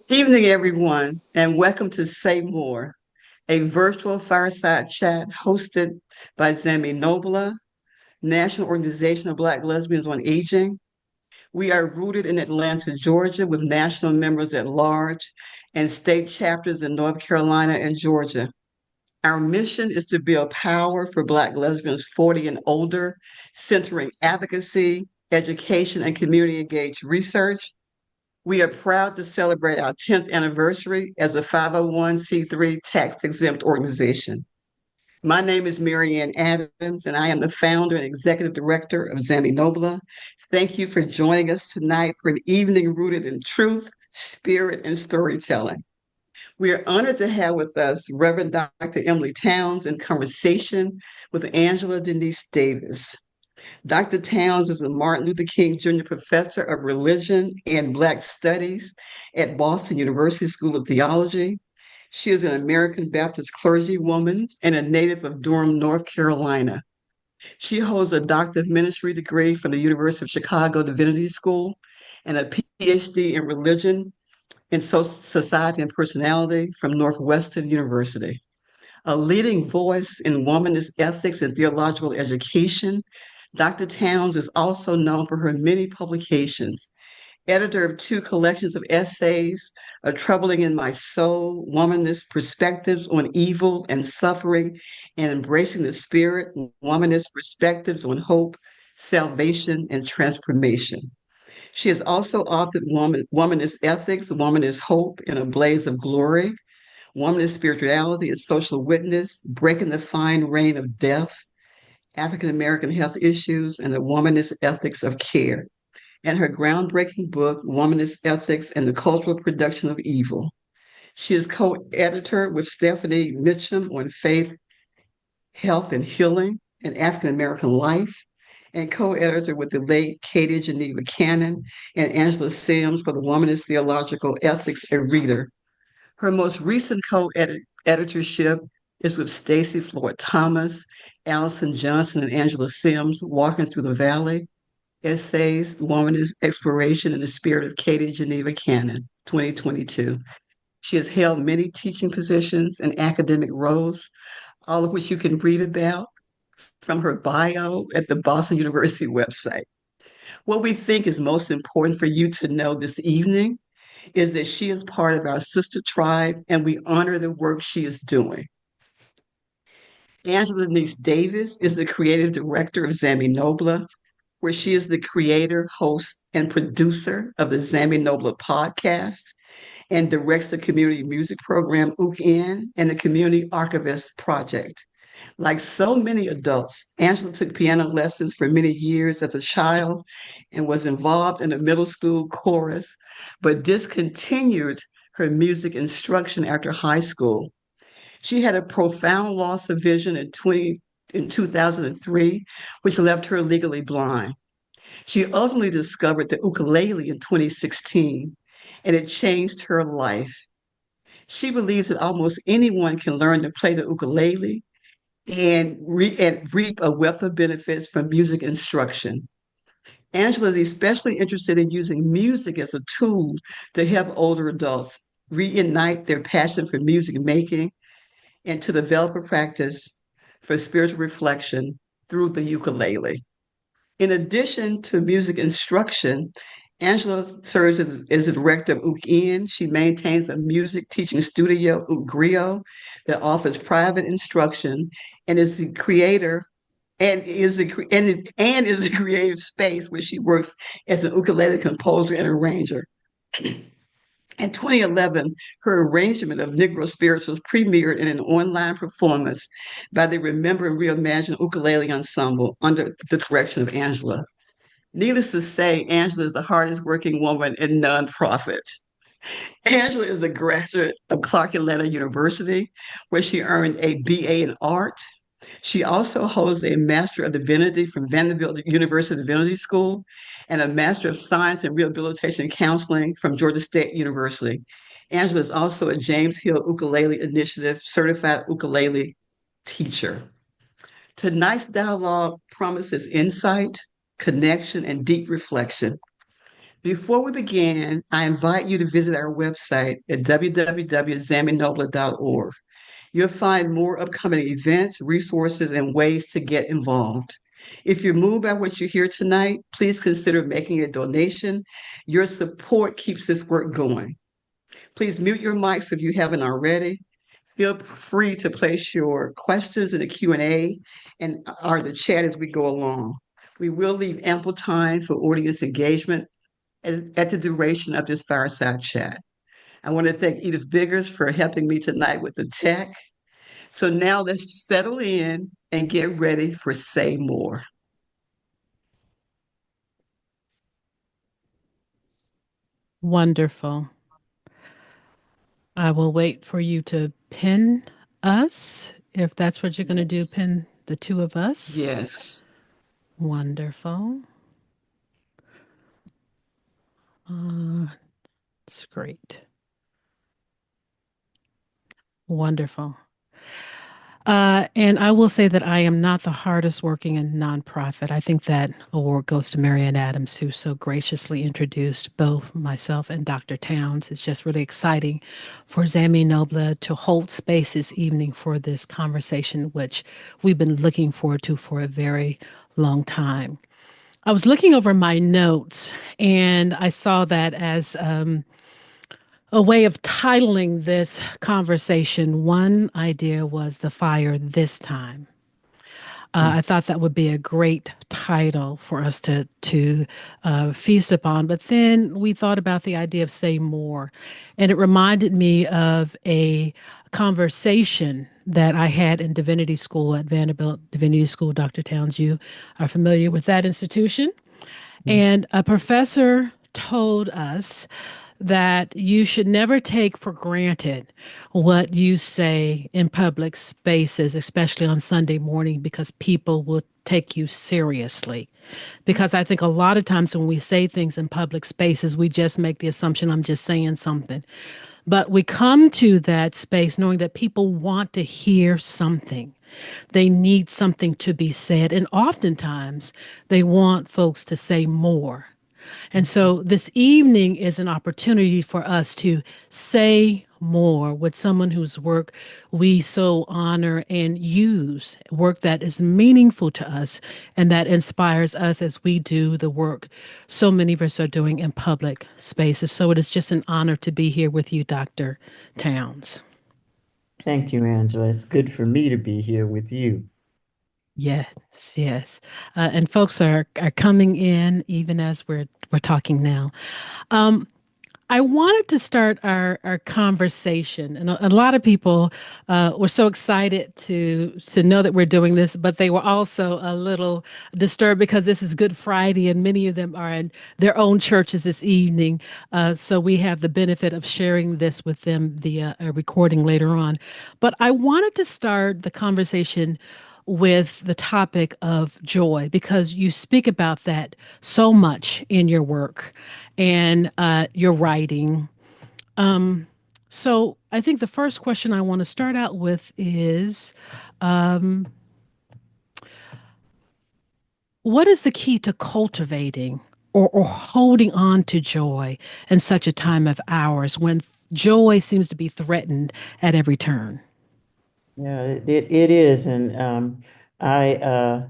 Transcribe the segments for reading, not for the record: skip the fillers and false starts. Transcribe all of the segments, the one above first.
Evening, everyone, and welcome to Say More, a virtual fireside chat hosted by ZAMI NOBLA, National Organization of Black Lesbians on Aging. We are rooted in Atlanta, Georgia, with national members at large and state chapters in North Carolina and Georgia. Our mission is to build power for Black lesbians 40 and older, centering advocacy, education, and community engaged research. We are proud to celebrate our 10th anniversary as a 501c3 tax exempt organization. My name is Marianne Adams, and I am the founder and executive director of ZAMI NOBLA. Thank you for joining us tonight for an evening rooted in truth, spirit, and storytelling. We are honored to have with us Reverend Dr. Emilie Townes in conversation with Angela Denise Davis. Dr. Townes is a Martin Luther King Jr. Professor of Religion and Black Studies at Boston University School of Theology. She is an American Baptist clergywoman and a native of Durham, North Carolina. She holds a Doctor of Ministry degree from the University of Chicago Divinity School and a PhD in Religion and Society and Personality from Northwestern University. A leading voice in womanist ethics and theological education, Dr. Townes is also known for her many publications. Editor of two collections of essays, A Troubling in My Soul, Womanist Perspectives on Evil and Suffering and Embracing the Spirit, Womanist Perspectives on Hope, Salvation, and Transformation. She has also authored Womanist Ethics, Womanist Hope, and A Blaze of Glory, Womanist Spirituality and Social Witness, Breaking the Fine Reign of Death, African American Health Issues, and the Womanist Ethics of Care, and her groundbreaking book, Womanist Ethics and the Cultural Production of Evil. She is co-editor with Stephanie Mitchum on Faith, Health, and Healing and African American Life, and co-editor with the late Katie Geneva Cannon and Angela Sims for the Womanist Theological Ethics, a Reader. Her most recent co-editorship is with Stacey Floyd Thomas, Allison Johnson, and Angela Sims, Walking Through the Valley, Essays, Womanist Exploration in the Spirit of Katie Geneva Cannon, 2022. She has held many teaching positions and academic roles, all of which you can read about from her bio at the Boston University website. What we think is most important for you to know this evening is that she is part of our sister tribe and we honor the work she is doing. Angela Denise Davis is the creative director of ZAMI NOBLA, where she is the creator, host, and producer of the ZAMI NOBLA podcast and directs the community music program UKN and the Community Archivist Project. Like so many adults, Angela took piano lessons for many years as a child and was involved in a middle school chorus, but discontinued her music instruction after high school. She had a profound loss of vision in 2003, which left her legally blind. She ultimately discovered the ukulele in 2016, and it changed her life. She believes that almost anyone can learn to play the ukulele and reap a wealth of benefits from music instruction. Angela is especially interested in using music as a tool to help older adults reignite their passion for music making and to develop a practice for spiritual reflection through the ukulele. In addition to music instruction, Angela serves as the director of UKN. She maintains a music teaching studio, UKGRIO, that offers private instruction and is the creator and is a creative space where she works as an ukulele composer and arranger. In 2011, her arrangement of Negro spirituals premiered in an online performance by the Remember and Reimagine Ukulele Ensemble under the direction of Angela. Needless to say, Angela is the hardest working woman in nonprofit. Angela is a graduate of Clark Atlanta University, where she earned a BA in art. She also holds a Master of Divinity from Vanderbilt University Divinity School and a Master of Science in Rehabilitation Counseling from Georgia State University. Angela is also a James Hill Ukulele Initiative certified ukulele teacher. Tonight's dialogue promises insight, connection, and deep reflection. Before we begin, I invite you to visit our website at www.zaminobla.org. You'll find more upcoming events, resources, and ways to get involved. If you're moved by what you hear tonight, please consider making a donation. Your support keeps this work going. Please mute your mics if you haven't already. Feel free to place your questions in the Q&A and or the chat as we go along. We will leave ample time for audience engagement at the duration of this fireside chat. I want to thank Edith Biggers for helping me tonight with the tech. So now let's settle in and get ready for Say More. Wonderful. I will wait for you to pin us, if that's what you're going to do, Yes. pin the two of us. Yes. Wonderful. It's great. Wonderful. And I will say that I am not the hardest working in nonprofit. I think that award goes to Marianne Adams, who so graciously introduced both myself and Dr. Townes. It's just really exciting for ZAMI NOBLA to hold space this evening for this conversation, which we've been looking forward to for a very long time. I was looking over my notes and I saw that as a way of titling this conversation. One idea was The Fire This Time. I thought that would be a great title for us to feast upon. But then we thought about the idea of Say More, and it reminded me of a conversation that I had in Divinity School at Vanderbilt Divinity School. Dr. Townes, you are familiar with that institution. And a professor told us that you should never take for granted what you say in public spaces, especially on Sunday morning, because people will take you seriously. Because I think a lot of times when we say things in public spaces, we just make the assumption I'm just saying something. But we come to that space knowing that people want to hear something. They need something to be said. And oftentimes they want folks to say more. And so this evening is an opportunity for us to say more with someone whose work we so honor and use, work that is meaningful to us and that inspires us as we do the work so many of us are doing in public spaces. So it is just an honor to be here with you, Dr. Townes. Thank you, Angela. It's good for me to be here with you. Yes, yes. And folks are coming in even as we're talking now. Um, I wanted to start our conversation, and a lot of people were so excited to know that we're doing this, but they were also a little disturbed because this is Good Friday, and many of them are in their own churches this evening. So we have the benefit of sharing this with them via a recording later on. But I wanted to start the conversation with the topic of joy because you speak about that so much in your work and your writing. Um, so I think the first question I want to start out with is um, what is the key to cultivating or holding on to joy in such a time of ours when joy seems to be threatened at every turn? Yeah, it is. And I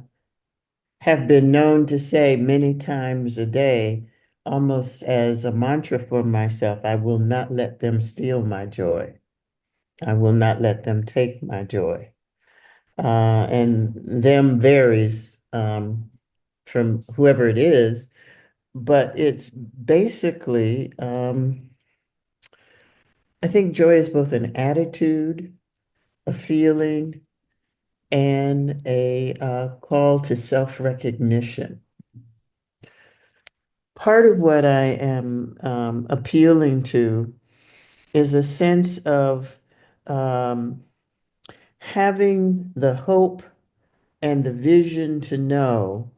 have been known to say many times a day, almost as a mantra for myself, I will not let them steal my joy. I will not let them take my joy. And them varies from whoever it is, but it's basically, I think joy is both an attitude, a feeling, and a call to self-recognition. Part of what I am appealing to is a sense of um, having the hope and the vision to know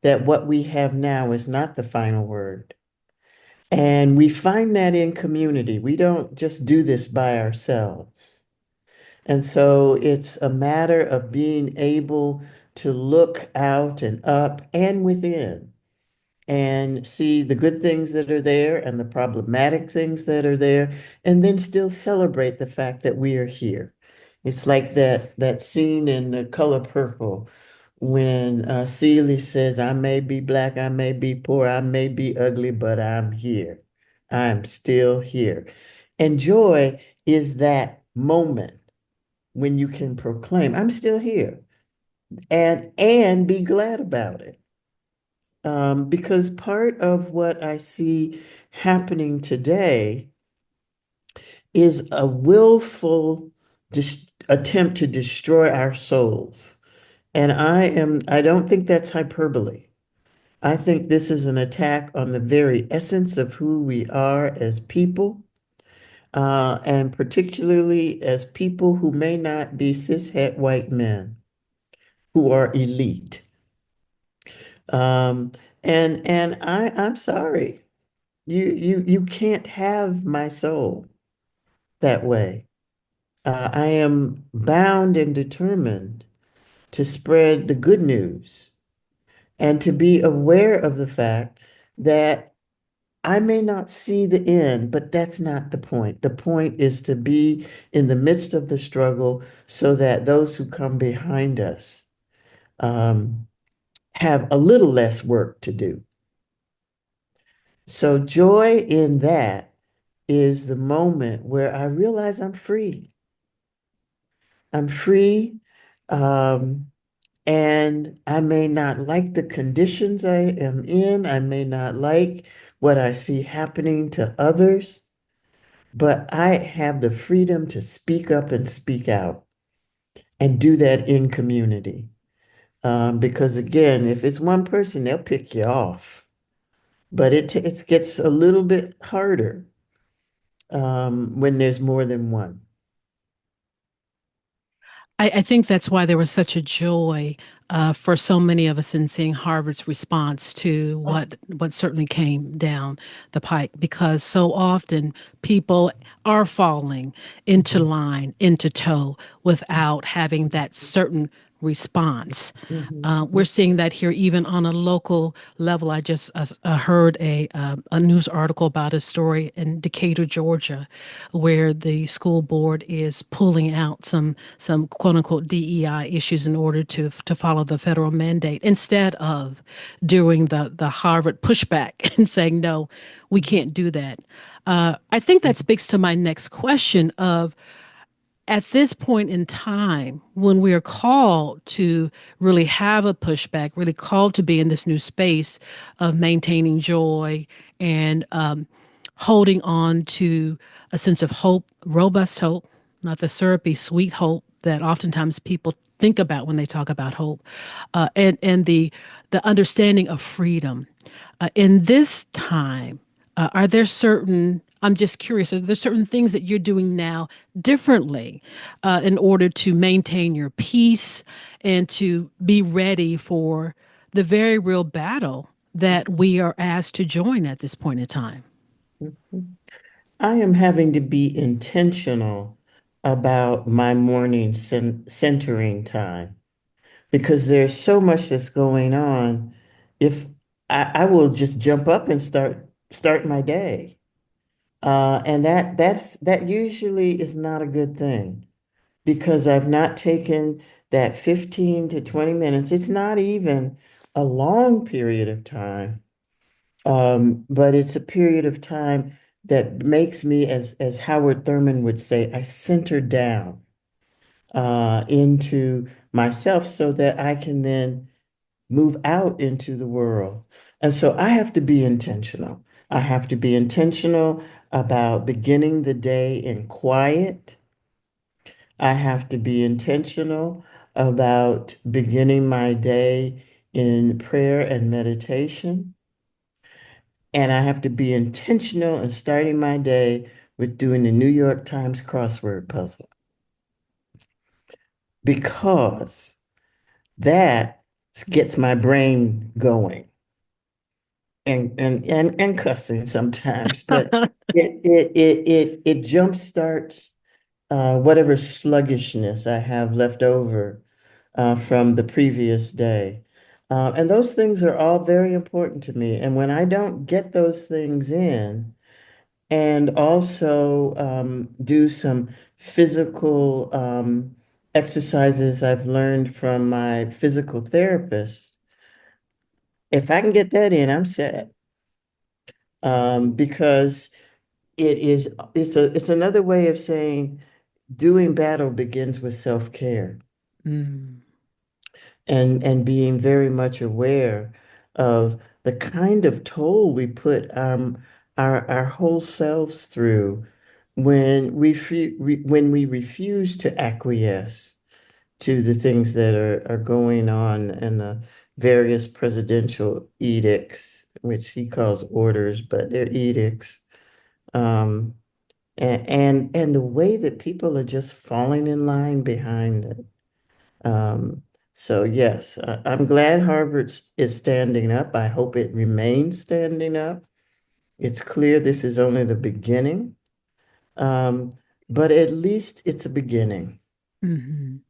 that what we have now is not the final word. And we find that in community. We don't just do this by ourselves. And so it's a matter of being able to look out and up and within and see the good things that are there and the problematic things that are there, and then still celebrate the fact that we are here. It's like that scene in The Color Purple when Celie says, I may be black, I may be poor, I may be ugly, but I'm here. I'm still here. And joy is that moment when you can proclaim, I'm still here, and be glad about it. Because part of what I see happening today is a willful attempt to destroy our souls. And I don't think that's hyperbole. I think this is an attack on the very essence of who we are as people, and particularly as people who may not be cishet white men who are elite. Um, I'm sorry. You can't have my soul that way. I am bound and determined to spread the good news and to be aware of the fact that I may not see the end, but that's not the point. The point is to be in the midst of the struggle so that those who come behind us um, have a little less work to do. So, joy in that is the moment where I realize I'm free. I'm free. Um, and I may not like the conditions I am in. I may not like what I see happening to others, but I have the freedom to speak up and speak out and do that in community. Because again, if it's one person, they'll pick you off. But it gets a little bit harder when there's more than one. I think that's why there was such a joy for so many of us in seeing Harvard's response to what certainly came down the pike, because so often people are falling into line, into tow, without having that certain response. We're seeing that here even on a local level. I just heard a news article about a story in Decatur, Georgia, where the school board is pulling out some quote unquote DEI issues in order to follow the federal mandate, instead of doing the Harvard pushback and saying, no, we can't do that. I think that speaks to my next question of, at this point in time, when we are called to really have a pushback, really called to be in this new space of maintaining joy and holding on to a sense of hope, robust hope, not the syrupy, sweet hope that oftentimes people think about when they talk about hope, and the understanding of freedom. In this time, are there certain, I'm just curious, are there certain things that you're doing now differently in order to maintain your peace and to be ready for the very real battle that we are asked to join at this point in time? I am having to be intentional about my morning centering time because there's so much that's going on. If I will just jump up and start my day. And that usually is not a good thing because I've not taken that 15 to 20 minutes. It's not even a long period of time, but it's a period of time that makes me, as Howard Thurman would say, I center down into myself so that I can then move out into the world. And so I have to be intentional. I have to be intentional about beginning the day in quiet. I have to be intentional about beginning my day in prayer and meditation. And I have to be intentional in starting my day with doing the New York Times crossword puzzle because that gets my brain going and cussing sometimes, but it jump starts whatever sluggishness I have left over from the previous day. And those things are all very important to me. And when I don't get those things in, and also do some physical exercises I've learned from my physical therapist, if I can get that in, I'm set. Because it's another way of saying doing battle begins with self-care Mm, and being very much aware of the kind of toll we put our whole selves through when when we refuse to acquiesce to the things that are going on in the various presidential edicts, which he calls orders, but they're edicts. Um, and the way that people are just falling in line behind it. Um, so yes, I'm glad Harvard is standing up. I hope it remains standing up. It's clear this is only the beginning, um, but at least it's a beginning. mhm,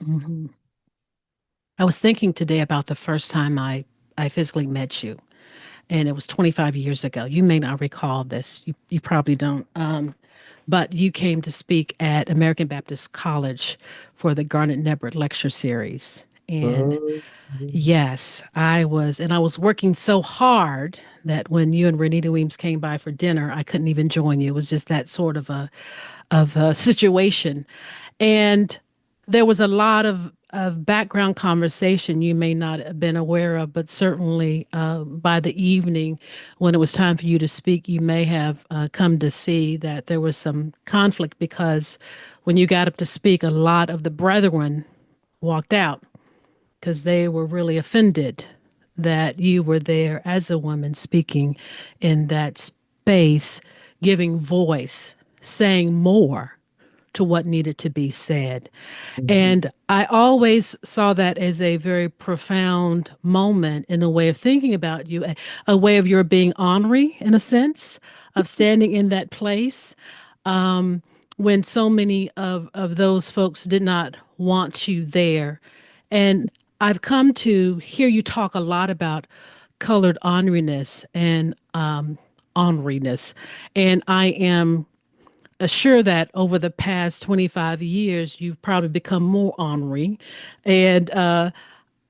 mhm. I was thinking today about the first time I physically met you, and it was 25 years ago. You may not recall this. You probably don't. But you came to speak at American Baptist College for the Garnet Nebbert lecture series. And Oh, yes. yes, I was working so hard that when you and Renita Weems came by for dinner, I couldn't even join you. It was just that sort of a situation. And there was a lot of background conversation you may not have been aware of, but certainly by the evening, when it was time for you to speak, you may have come to see that there was some conflict because when you got up to speak, a lot of the brethren walked out because they were really offended that you were there as a woman speaking in that space, giving voice, saying more to what needed to be said. Mhm. And I always saw that as a very profound moment in a way of thinking about you, a way of your being ornery in a sense, of standing in that place when so many of those folks did not want you there. And I've come to hear you talk a lot about colored orneriness and orneriness. And I am assure that over the past 25 years, you've probably become more ornery. And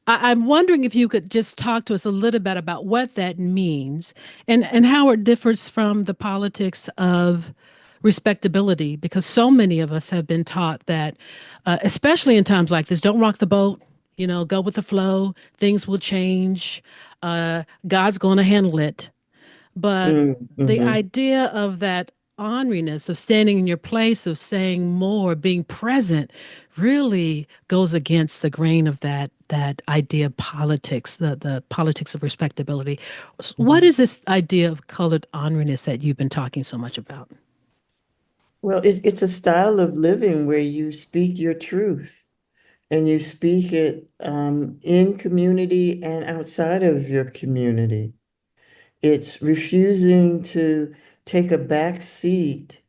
I'm wondering if you could just talk to us a little bit about what that means and how it differs from the politics of respectability, because so many of us have been taught that, especially in times like this, don't rock the boat. You know, go with the flow. Things will change. God's going to handle it. But the Mm-hmm. idea of that orneriness, of standing in your place, of saying more, being present, really goes against the grain of that idea of politics, the politics of respectability. What is this idea of colored orneriness that you've been talking so much about? Well, it's a style of living where you speak your truth and you speak it in community and outside of your community. It's refusing to take a back seat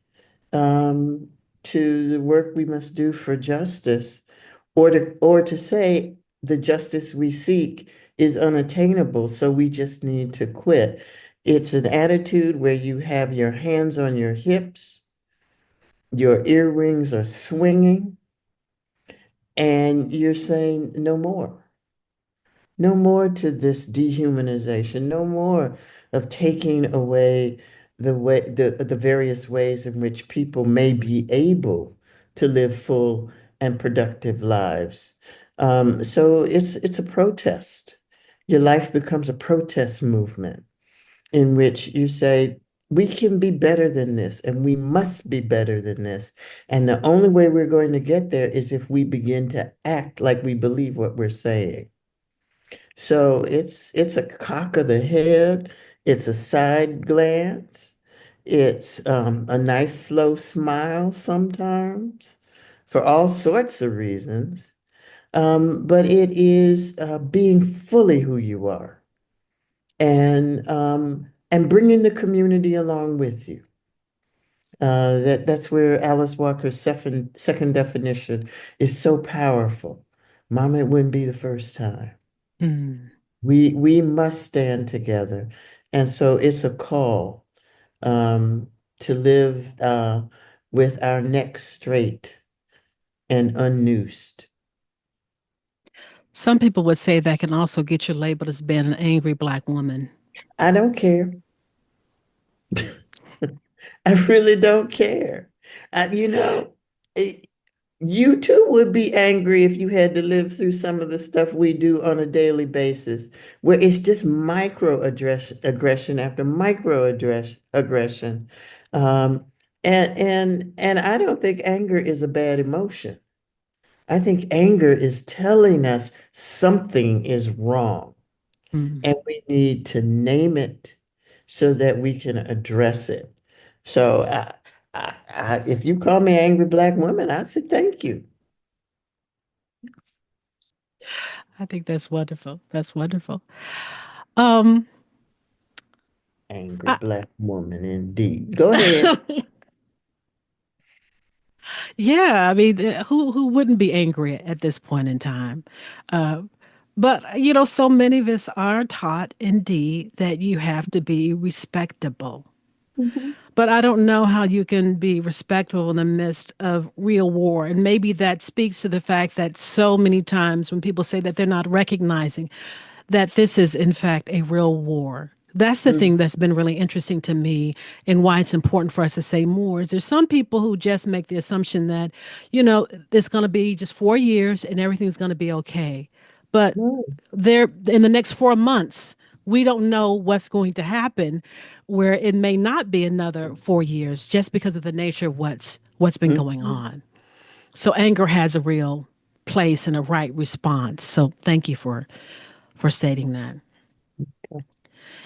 um, to the work we must do for justice, or to say the justice we seek is unattainable, so we just need to quit. It's an attitude where you have your hands on your hips, your earrings are swinging, and you're saying no more. No more to this dehumanization, no more of taking away the various ways in which people may be able to live full and productive lives. So it's a protest. Your life becomes a protest movement in which you say, we can be better than this, and we must be better than this. And the only way we're going to get there is if we begin to act like we believe what we're saying. So it's a cock of the head, it's a side glance, it's a nice slow smile sometimes for all sorts of reasons. But it is being fully who you are and bringing the community along with you. That's where Alice Walker's second definition is so powerful. Mama, it wouldn't be the first time. Mm. We must stand together. And so it's a call to live with our necks straight and unnoosed. Some people would say that can also get you labeled as being an angry Black woman. I don't care. I really don't care. You know, it, you too would be angry if you had to live through some of the stuff we do on a daily basis, where it's just aggression after aggression. Um, and I don't think anger is a bad emotion. I think anger is telling us something is wrong. Mm. And we need to name it so that we can address it. So if you call me angry Black woman, I say thank you. I think that's wonderful. That's wonderful. Um, Angry I, Black woman, indeed. Go ahead. yeah, I mean, who wouldn't be angry at this point in time? Uh, but so many of us are taught indeed that you have to be respectable. Mhm. But I don't know how you can be respectable in the midst of real war. And maybe that speaks to the fact that so many times when people say that they're not recognizing that this is, in fact, a real war. That's the Mm, thing that's been really interesting to me and why it's important for us to say more. Is there's some people who just make the assumption that, it's going to be just 4 years and everything's going to be okay. But no. there in the next 4 months, we don't know what's going to happen where it may not be another 4 years just because of the nature of what's been going Mhm. on. So anger has a real place and a right response. So thank you for stating that.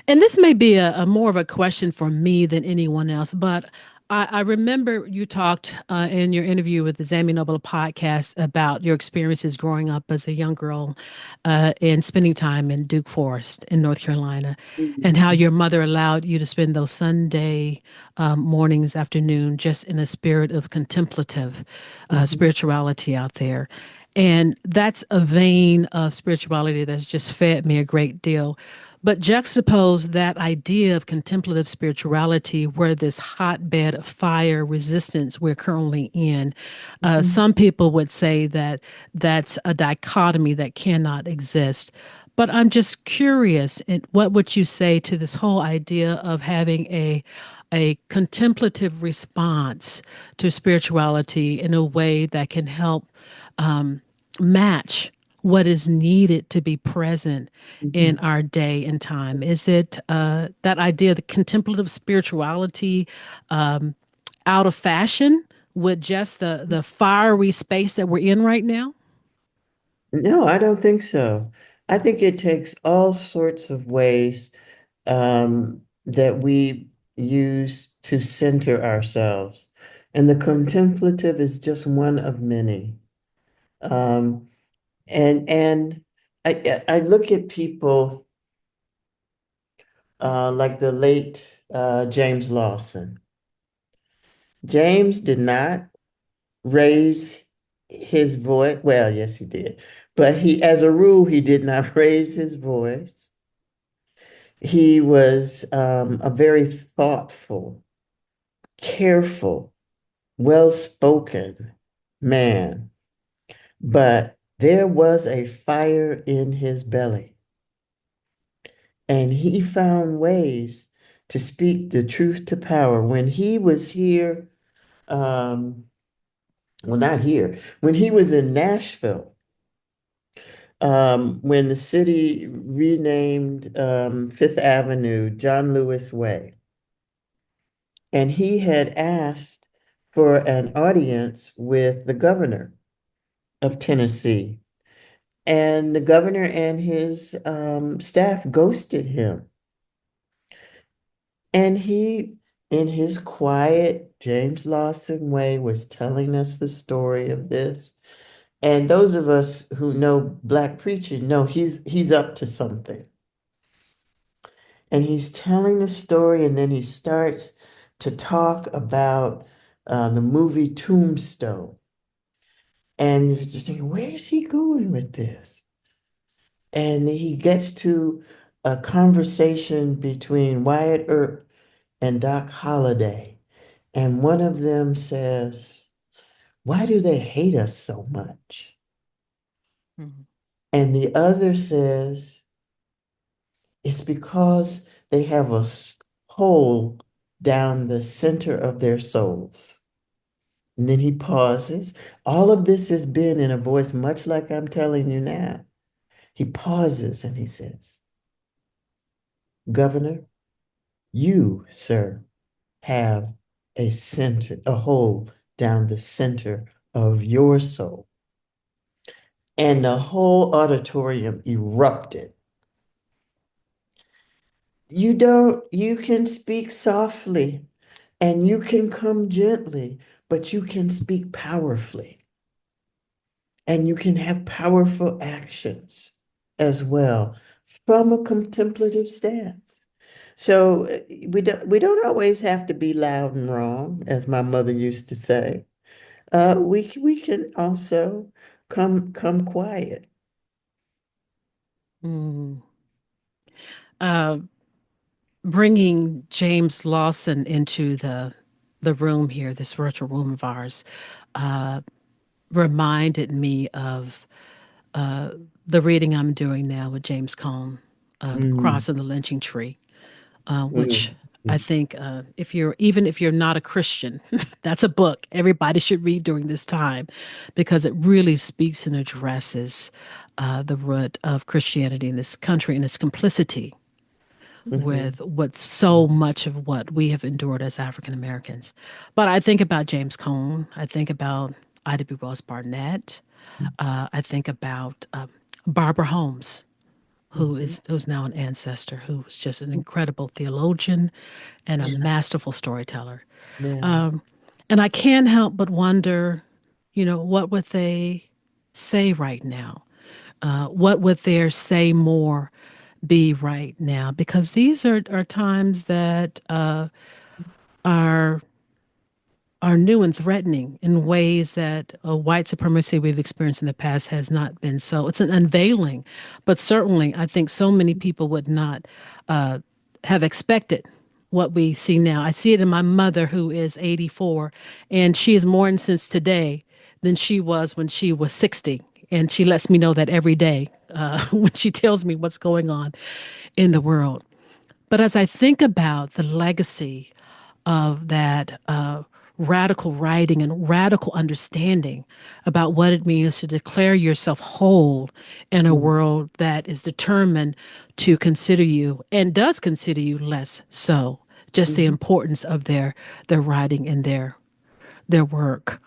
And this may be a more of a question for me than anyone else, but I remember you talked in your interview with the ZAMI NOBLA podcast about your experiences growing up as a young girl and spending time in Duke Forest in North Carolina, and how Mhm. your mother allowed you to spend those Sunday mornings, afternoon, just in a spirit of contemplative Mhm. spirituality out there. And that's a vein of spirituality that's just fed me a great deal. But juxtapose that idea of contemplative spirituality, where this hotbed of fire resistance we're currently in. Mhm. Some people would say that that's a dichotomy that cannot exist. But I'm just curious, what would you say to this whole idea of having a contemplative response to spirituality in a way that can help match what is needed to be present in Mhm. our day and time? Is it that idea, the contemplative spirituality, out of fashion with just the fiery space that we're in right now? No, I don't think so. I think it takes all sorts of ways that we use to center ourselves. And the contemplative is just one of many. Um, and I look at people like the late James Lawson. James did not raise his voice. Well, yes, he did. But as a rule, he did not raise his voice. He was a very thoughtful, careful, well-spoken man, but there was a fire in his belly, and he found ways to speak the truth to power. When he was here, um, well, not here, when he was in Nashville, when the city renamed Fifth Avenue John Lewis Way, and he had asked for an audience with the governor of Tennessee. And the governor and his staff ghosted him. And he, in his quiet James Lawson way, was telling us the story of this. And those of us who know Black preaching know he's up to something. And he's telling the story, and then he starts to talk about the movie Tombstone. And you're just thinking, where is he going with this? And he gets to a conversation between Wyatt Earp and Doc Holliday. And one of them says, "Why do they hate us so much?" Mhm. And the other says, "It's because they have a hole down the center of their souls." And then he pauses. All of this has been in a voice much like I'm telling you now. He pauses and he says, "Governor, you, sir, have a hole down the center of your soul." And the whole auditorium erupted. You can speak softly and you can come gently, but you can speak powerfully and you can have powerful actions as well from a contemplative stand. So we don't always have to be loud and wrong, as my mother used to say. We can also come quiet. Mm. Uh, Bringing James Lawson into the room here, this virtual room of ours, uh, reminded me of uh, the reading I'm doing now with James Cone of Mm, Crossing the Lynching Tree, which mm, I mm, think if you're not a Christian, that's a book everybody should read during this time because it really speaks and addresses the root of Christianity in this country and its complicity mhm, with so much of what we have endured as African Americans. But I think about James Cone. I think about Ida B. Wells Barnett. I think about Barbara Holmes, mhm. who's now an ancestor, who was just an incredible theologian and a masterful storyteller. Yes. Um, and I can't help but wonder, what would they say right now? What would their say more be right now? Because these are times that are are new and threatening in ways that white supremacy we've experienced in the past has not been so. It's an unveiling, but certainly I think so many people would not uh, have expected what we see now. I see it in my mother, who is 84, and she is more incensed today than she was when she was 60. And she lets me know that every day when she tells me what's going on in the world. But as I think about the legacy of that radical writing and radical understanding about what it means to declare yourself whole in a Mm, world that is determined to consider you and does consider you less so, just the mhm, importance of their writing and their work.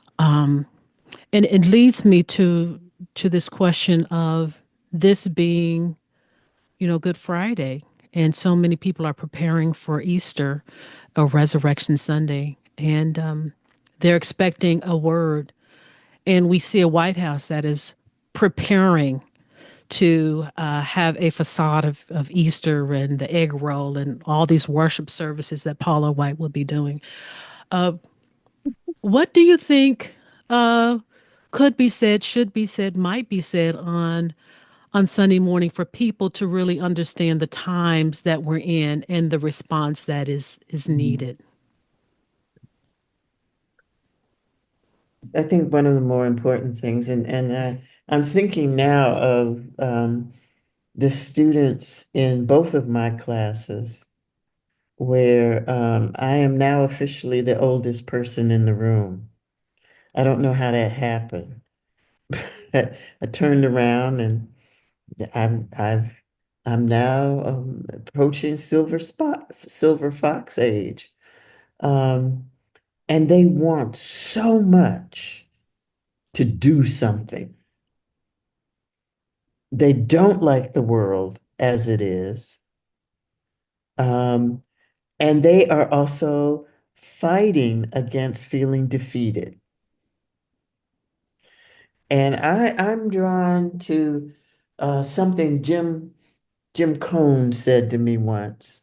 And it leads me to this question of this being Good Friday. And so many people are preparing for Easter or Resurrection Sunday. And they're expecting a word. And we see a White House that is preparing to have a facade of Easter and the egg roll and all these worship services that Paula White will be doing. Uh, what do you think uh, could be said, should be said, might be said on Sunday morning for people to really understand the times that we're in and the response that is mhm. needed. I think one of the more important things, I'm thinking now of the students in both of my classes, where I am now officially the oldest person in the room. I don't know how that happened. I turned around and I've I'm now approaching silver fox age. Um, and they want so much to do something. They don't like the world as it is. Um, and they are also fighting against feeling defeated. And I'm drawn to something Jim Cone said to me once.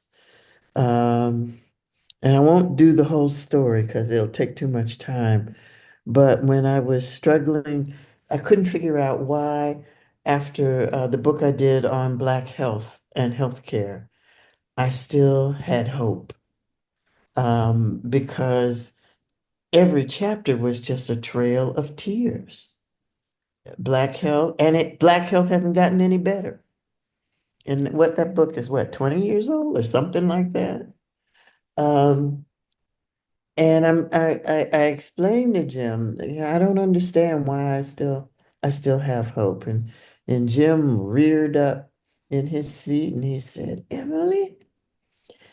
Um, and I won't do the whole story because it'll take too much time. But when I was struggling, I couldn't figure out why, after the book I did on Black health and healthcare, I still had hope because every chapter was just a trail of tears. Black health hasn't gotten any better. And what that book is, what, 20 years old or something like that? Um, and I explained to Jim, I don't understand why I still have hope. And Jim reared up in his seat and he said, Emily,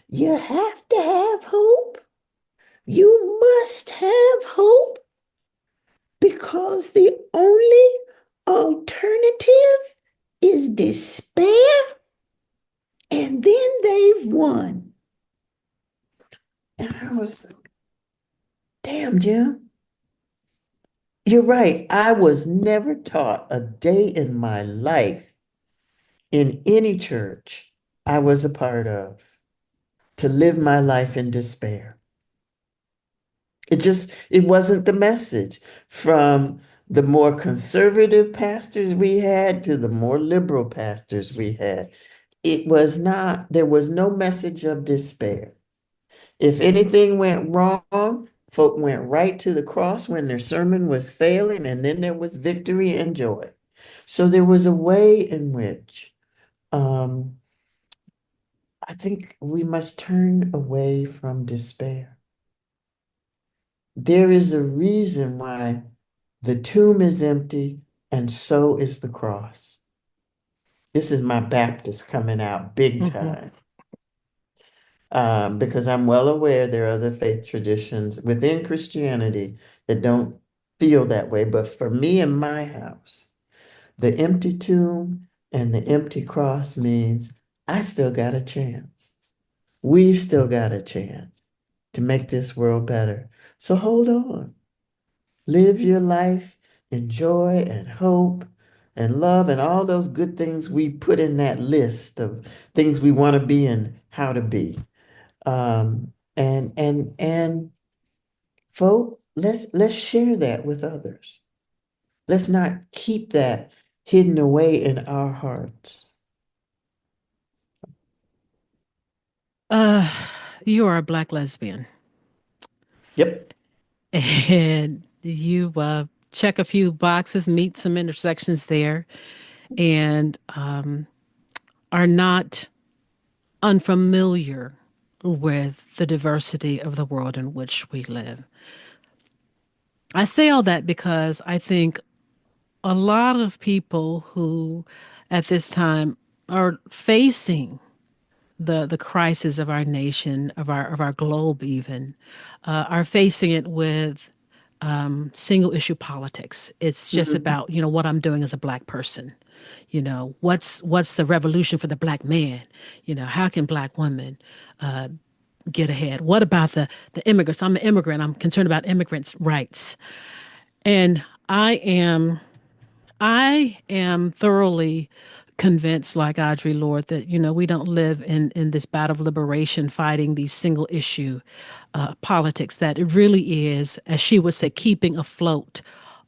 you have to have hope. You must have hope because the only alternative is despair, and then they've won. And I was, damn, Jim, you're right. I was never taught a day in my life in any church I was a part of to live my life in despair. It wasn't the message from the more conservative pastors we had to the more liberal pastors we had. It was not, there was no message of despair. If anything went wrong, folk went right to the cross when their sermon was failing, and then there was victory and joy. So there was a way in which um, I think we must turn away from despair. There is a reason why the tomb is empty and so is the cross. This is my Baptist coming out big Mhm. time. Because I'm well aware there are other faith traditions within Christianity that don't feel that way. But for me in my house, the empty tomb and the empty cross means I still got a chance. We've still got a chance to make this world better. So hold on. Live your life in joy and hope and love and all those good things we put in that list of things we want to be and how to be. And folk, let's share that with others. Let's not keep that hidden away in our hearts. Uh, you are a Black lesbian, Yep. and you check a few boxes, meet some intersections there, and are not unfamiliar with the diversity of the world in which we live. I say all that because I think a lot of people who at this time are facing the crisis of our nation, of our globe even, are facing it with single issue politics. It's just Mhm. about, what I'm doing as a Black person. What's the revolution for the Black man? How can Black women get ahead? What about the immigrants? I'm an immigrant. I'm concerned about immigrants' rights. And I am thoroughly convinced, like Audre Lorde, that we don't live in this battle of liberation, fighting these single issue politics. That it really is, as she would say, keeping afloat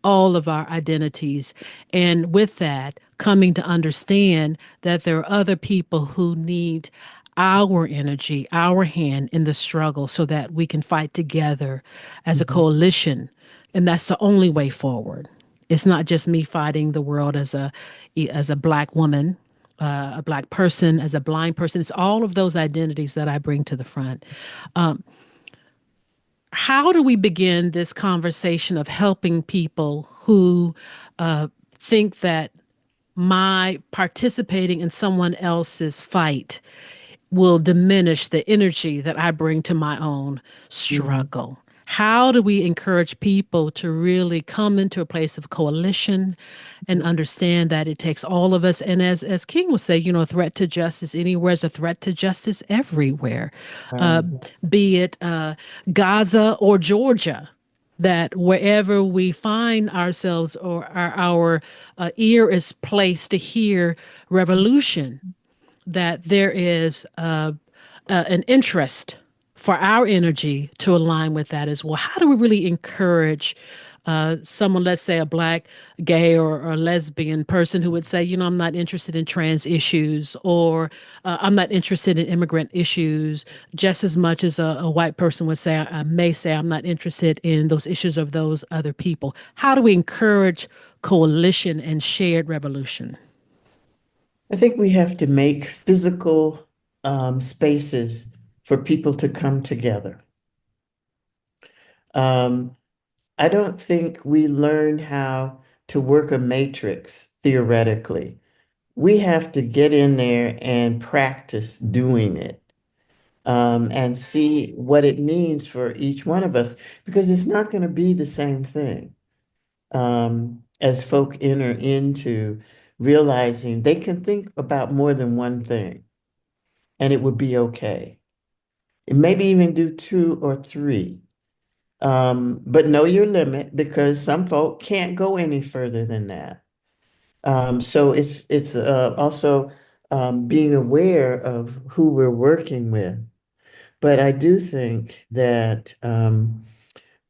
all of our identities, and with that, coming to understand that there are other people who need our energy, our hand in the struggle, so that we can fight together as a Mhm. coalition, and that's the only way forward. It's not just me fighting the world as a Black woman, a Black person, as a blind person. It's all of those identities that I bring to the front. How do we begin this conversation of helping people who think that my participating in someone else's fight will diminish the energy that I bring to my own Mhm. struggle? How do we encourage people to really come into a place of coalition and understand that it takes all of us? And as King would say, a threat to justice anywhere is a threat to justice everywhere, uh, Um, be it Gaza or Georgia, that wherever we find ourselves or our ear is placed to hear revolution, that there is an interest for our energy to align with that as well. How do we really encourage someone, let's say a black, gay, or lesbian person who would say, I'm not interested in trans issues, or I'm not interested in immigrant issues, just as much as a white person would say, I may say, I'm not interested in those issues of those other people. How do we encourage coalition and shared revolution? I think we have to make physical spaces for people to come together. Um, I don't think we learn how to work a matrix theoretically. We have to get in there and practice doing it, and see what it means for each one of us, because it's not going to be the same thing, as folk enter into realizing they can think about more than one thing and it would be okay. And maybe even do two or three. But know your limit, because some folk can't go any further than that. So it's also being aware of who we're working with. But I do think that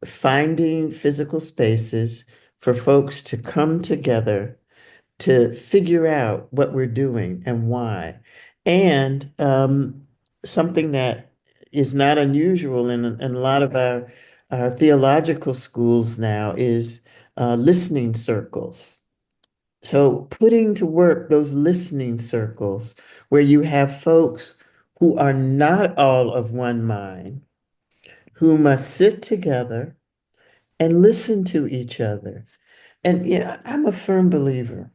finding physical spaces for folks to come together to figure out what we're doing and why. And something that is not unusual in a lot of our theological schools now is listening circles. So putting to work those listening circles where you have folks who are not all of one mind, who must sit together and listen to each other. And yeah, I'm a firm believer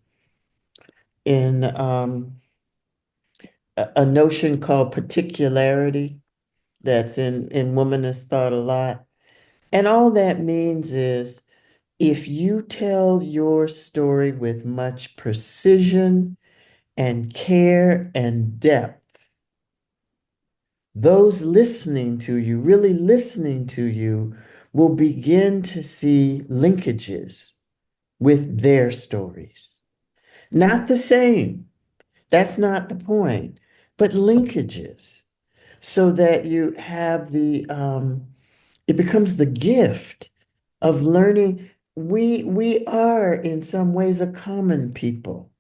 in a notion called particularity that's in womanist thought a lot. And all that means is if you tell your story with much precision and care and depth, those listening to you, really listening to you, will begin to see linkages with their stories. Not the same. That's not the point, but linkages, so that you have it becomes the gift of learning. We are in some ways a common people.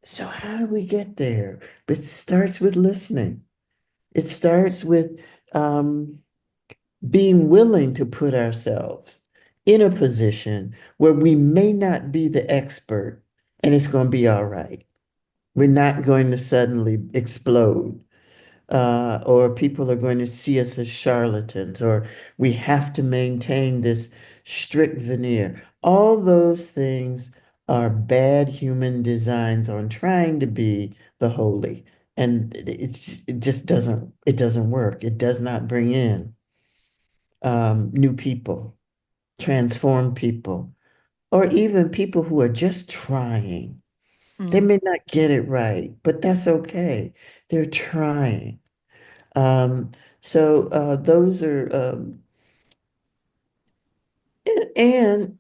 So how do we get there? It starts with listening. It starts with um, being willing to put ourselves in a position where we may not be the expert, and it's going to be all right. We're not going to suddenly explode, or people are going to see us as charlatans, or we have to maintain this strict veneer. All those things are bad human designs on trying to be the holy. And it just doesn't work. It does not bring in new people, transform people, or even people who are just trying. They Mm. may not get it right, but that's okay. They're trying. Um, so those are, and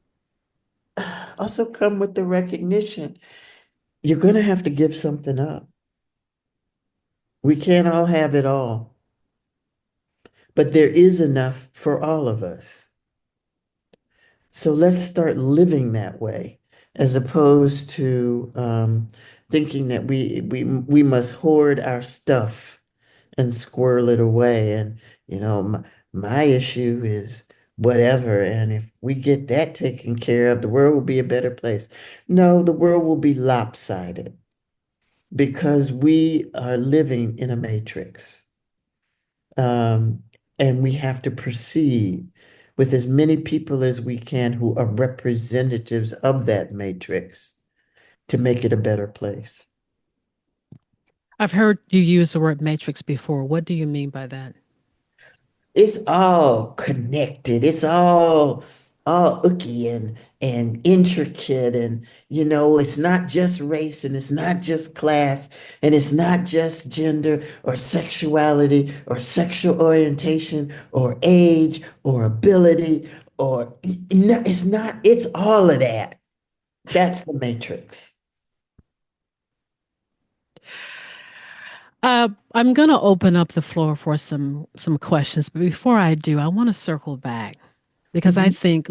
also come with the recognition you're going to have to give something up. We can't all have it all, but there is enough for all of us. So let's start living that way, as opposed to thinking that we must hoard our stuff and squirrel it away. And, my issue is whatever. And if we get that taken care of, the world will be a better place. No, the world will be lopsided because we are living in a matrix. Um, and we have to proceed with as many people as we can who are representatives of that matrix to make it a better place. I've heard you use the word matrix before. What do you mean by that? It's all connected. It's all ooky and intricate. And it's not just race, and it's not just class, and it's not just gender or sexuality or sexual orientation or age or ability, or no, it's not, it's all of that. That's the matrix. I'm going to open up the floor for some questions, but before I do, I want to circle back because I Mhm. think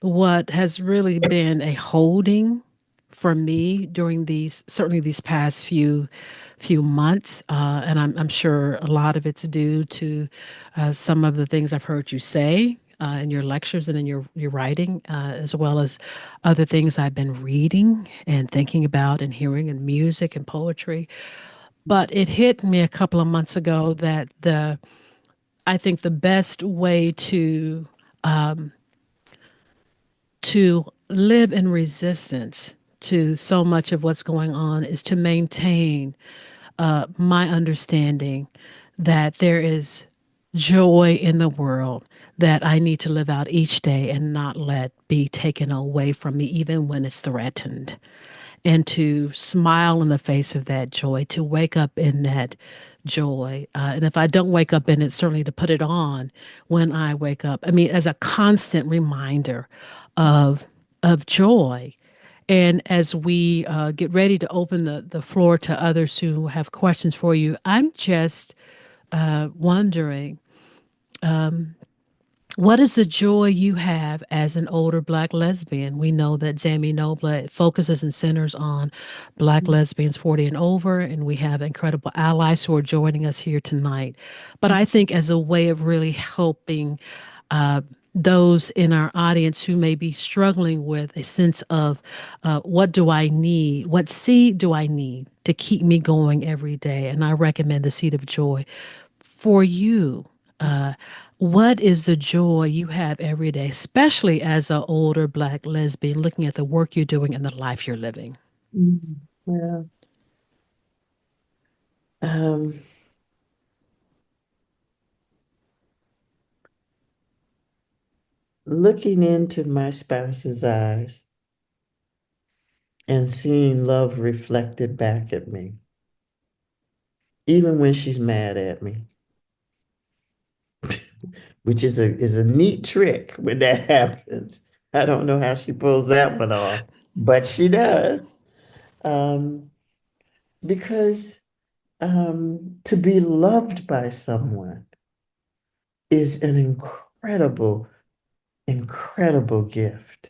what has really been a holding for me during these certainly these past few months, and I'm sure a lot of it's due to some of the things I've heard you say in your lectures and in your writing, as well as other things I've been reading and thinking about and hearing in music and poetry. But it hit me a couple of months ago that the I think the best way to live in resistance to so much of what's going on is to maintain my understanding that there is joy in the world that I need to live out each day and not let be taken away from me, even when it's threatened. And to smile in the face of that joy, to wake up in that joy. And if I don't wake up in it, certainly to put it on when I wake up. I mean, as a constant reminder of joy. And as we get ready to open the floor to others who have questions for you, I'm just wondering, what is the joy you have as an older Black lesbian? We know that ZAMI NOBLA focuses and centers on Black lesbians 40 and over, and we have incredible allies who are joining us here tonight. But I think as a way of really helping uh, those in our audience who may be struggling with a sense of what do I need? What seed do I need to keep me going every day? And I recommend the seed of joy for you. Uh, what is the joy you have every day, especially as an older Black lesbian, looking at the work you're doing and the life you're living? Yeah. Um, Looking into my spouse's eyes and seeing love reflected back at me, even when she's mad at me, which is a neat trick when that happens. I don't know how she pulls that one off, but she does. Um, because to be loved by someone is an incredible, incredible gift.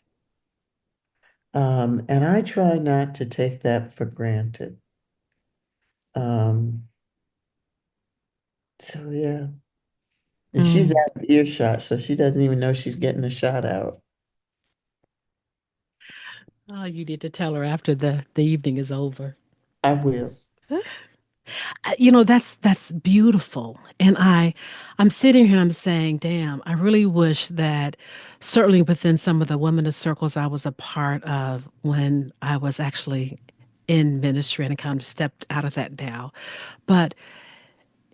And I try not to take that for granted. Um, so yeah. And she's Mm. out of earshot, so she doesn't even know she's getting a shot out. Oh, you need to tell her after the evening is over. I will. That's beautiful. And I'm sitting here and I'm saying, damn, I really wish that certainly within some of the womanist circles I was a part of when I was actually in ministry and kind of stepped out of that now. But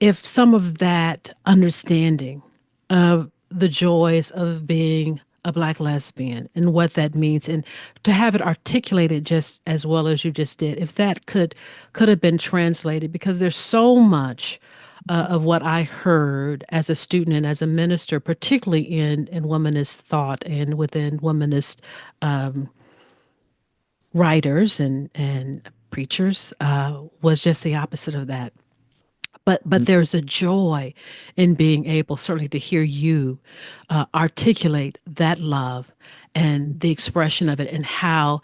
if some of that understanding of the joys of being a Black lesbian and what that means, and to have it articulated just as well as you just did, if that could have been translated, because there's so much of what I heard as a student and as a minister, particularly in womanist thought and within womanist writers and preachers, was just the opposite of that. But there's a joy in being able certainly to hear you articulate that love and the expression of it and how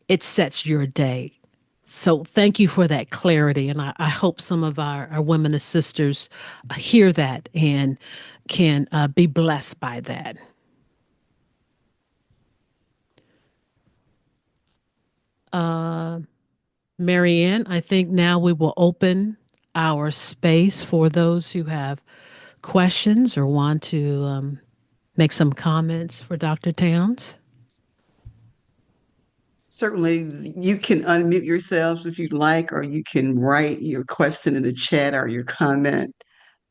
it sets your day. So thank you for that clarity, and I hope some of our women sisters hear that and can be blessed by that. Marianne, I think now we will open our space for those who have questions or want to make some comments for Dr. Towns. Certainly, you can unmute yourselves if you'd like, or you can write your question in the chat or your comment,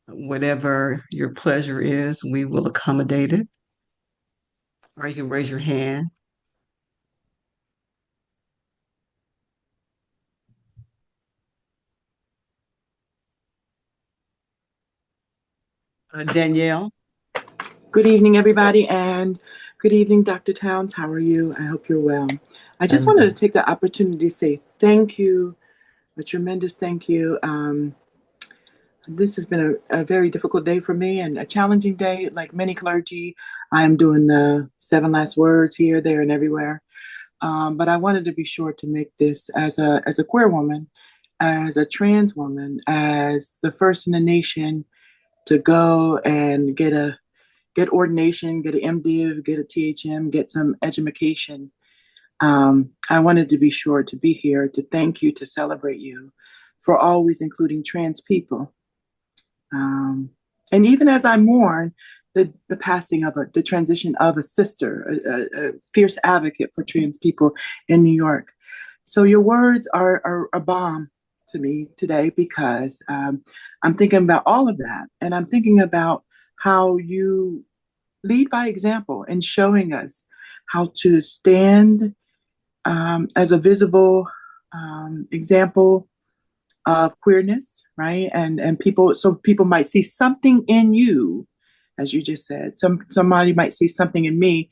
whatever your pleasure is, we will accommodate it. Or you can raise your hand. Danielle, Good evening, everybody, and good evening, Dr. Towns. How are you? I hope you're well. I just wanted to I'm take the opportunity to say thank you, a tremendous thank you. This has been a very difficult day for me and a challenging day. Like many clergy, I am doing the seven last words here, there, and everywhere. But I wanted to be sure to make this as a queer woman, as a trans woman, as the first in the nation to go and get ordination, get an MDiv, get a THM, get some education. I wanted to be sure to be here to thank you, to celebrate you for always including trans people. Um, and even as I mourn the passing of the transition of a sister, a fierce advocate for trans people in New York. So your words are a balm to me today because I'm thinking about all of that. And I'm thinking about how you lead by example in showing us how to stand as a visible example of queerness, right? And people, so people might see something in you, as you just said. Somebody might see something in me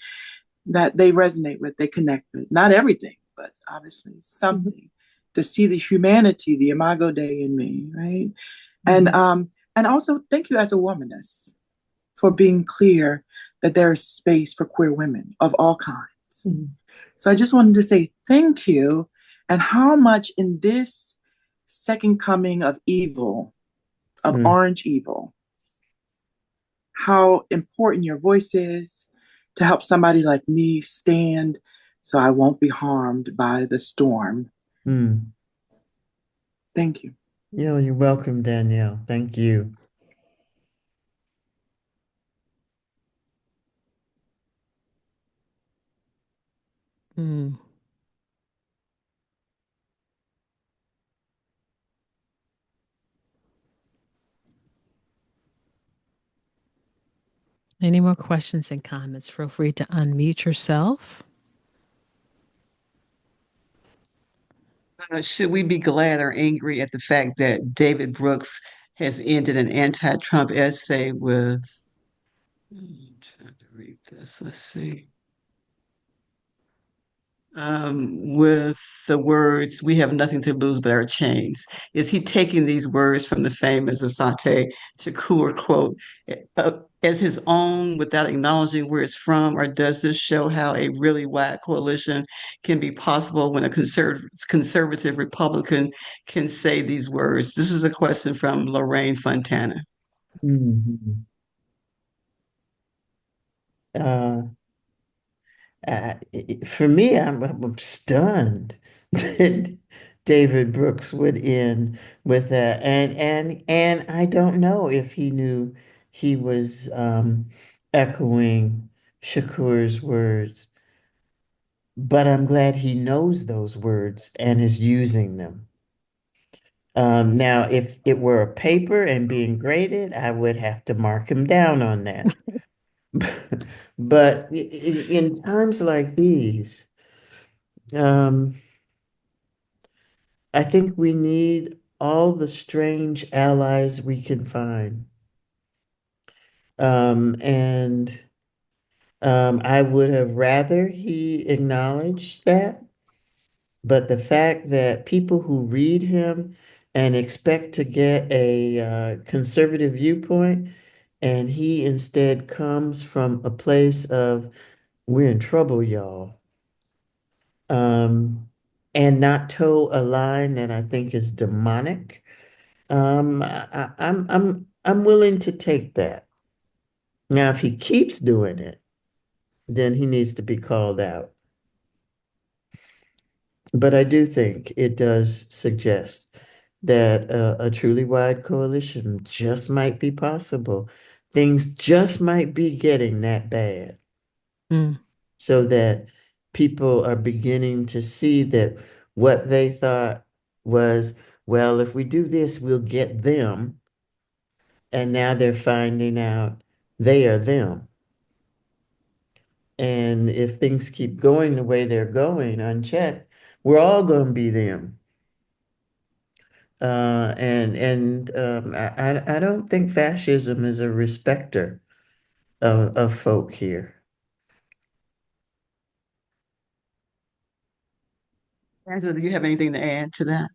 that they resonate with, they connect with. Not everything, but obviously something to see the humanity, the imago Dei in me, right? And also thank you as a womaness for being clear that there is space for queer women of all kinds. So I just wanted to say thank you, and how much in this second coming of evil, of mm, orange evil, how important your voice is to help somebody like me stand so I won't be harmed by the storm. mm. Thank you. You're welcome, Danielle. Thank you. Mm. Any more questions and comments? Feel free to unmute yourself. Should we be glad or angry at the fact that David Brooks has ended an anti-Trump essay with, I'm trying to read this, let's see. With the words, "We have nothing to lose but our chains." Is he taking these words from the famous Asante Shakur quote as his own without acknowledging where it's from, or does this show how a really wide coalition can be possible when a conservative Republican can say these words? This is a question from Lorraine Fontana. Mhm. Uh, for me, I'm stunned that David Brooks would end with that, and I don't know if he knew he was echoing Shakur's words, but I'm glad he knows those words and is using them. Now, if it were a paper and being graded, I would have to mark him down on that. But in times like these, um, I think we need all the strange allies we can find. And I would have rather he acknowledged that. But the fact that people who read him and expect to get a conservative viewpoint, and he instead comes from a place of, we're in trouble, y'all. Um, and not toe a line that I think is demonic. I'm willing to take that. Now, if he keeps doing it, then he needs to be called out. But I do think it does suggest that a truly wide coalition just might be possible. Things just might be getting that bad, Mm. so that people are beginning to see that what they thought was, well, if we do this, we'll get them. And now they're finding out they are them. And if things keep going the way they're going unchecked, we're all going to be them. I don't think fascism is a respecter of folk here. Angela, do you have anything to add to that?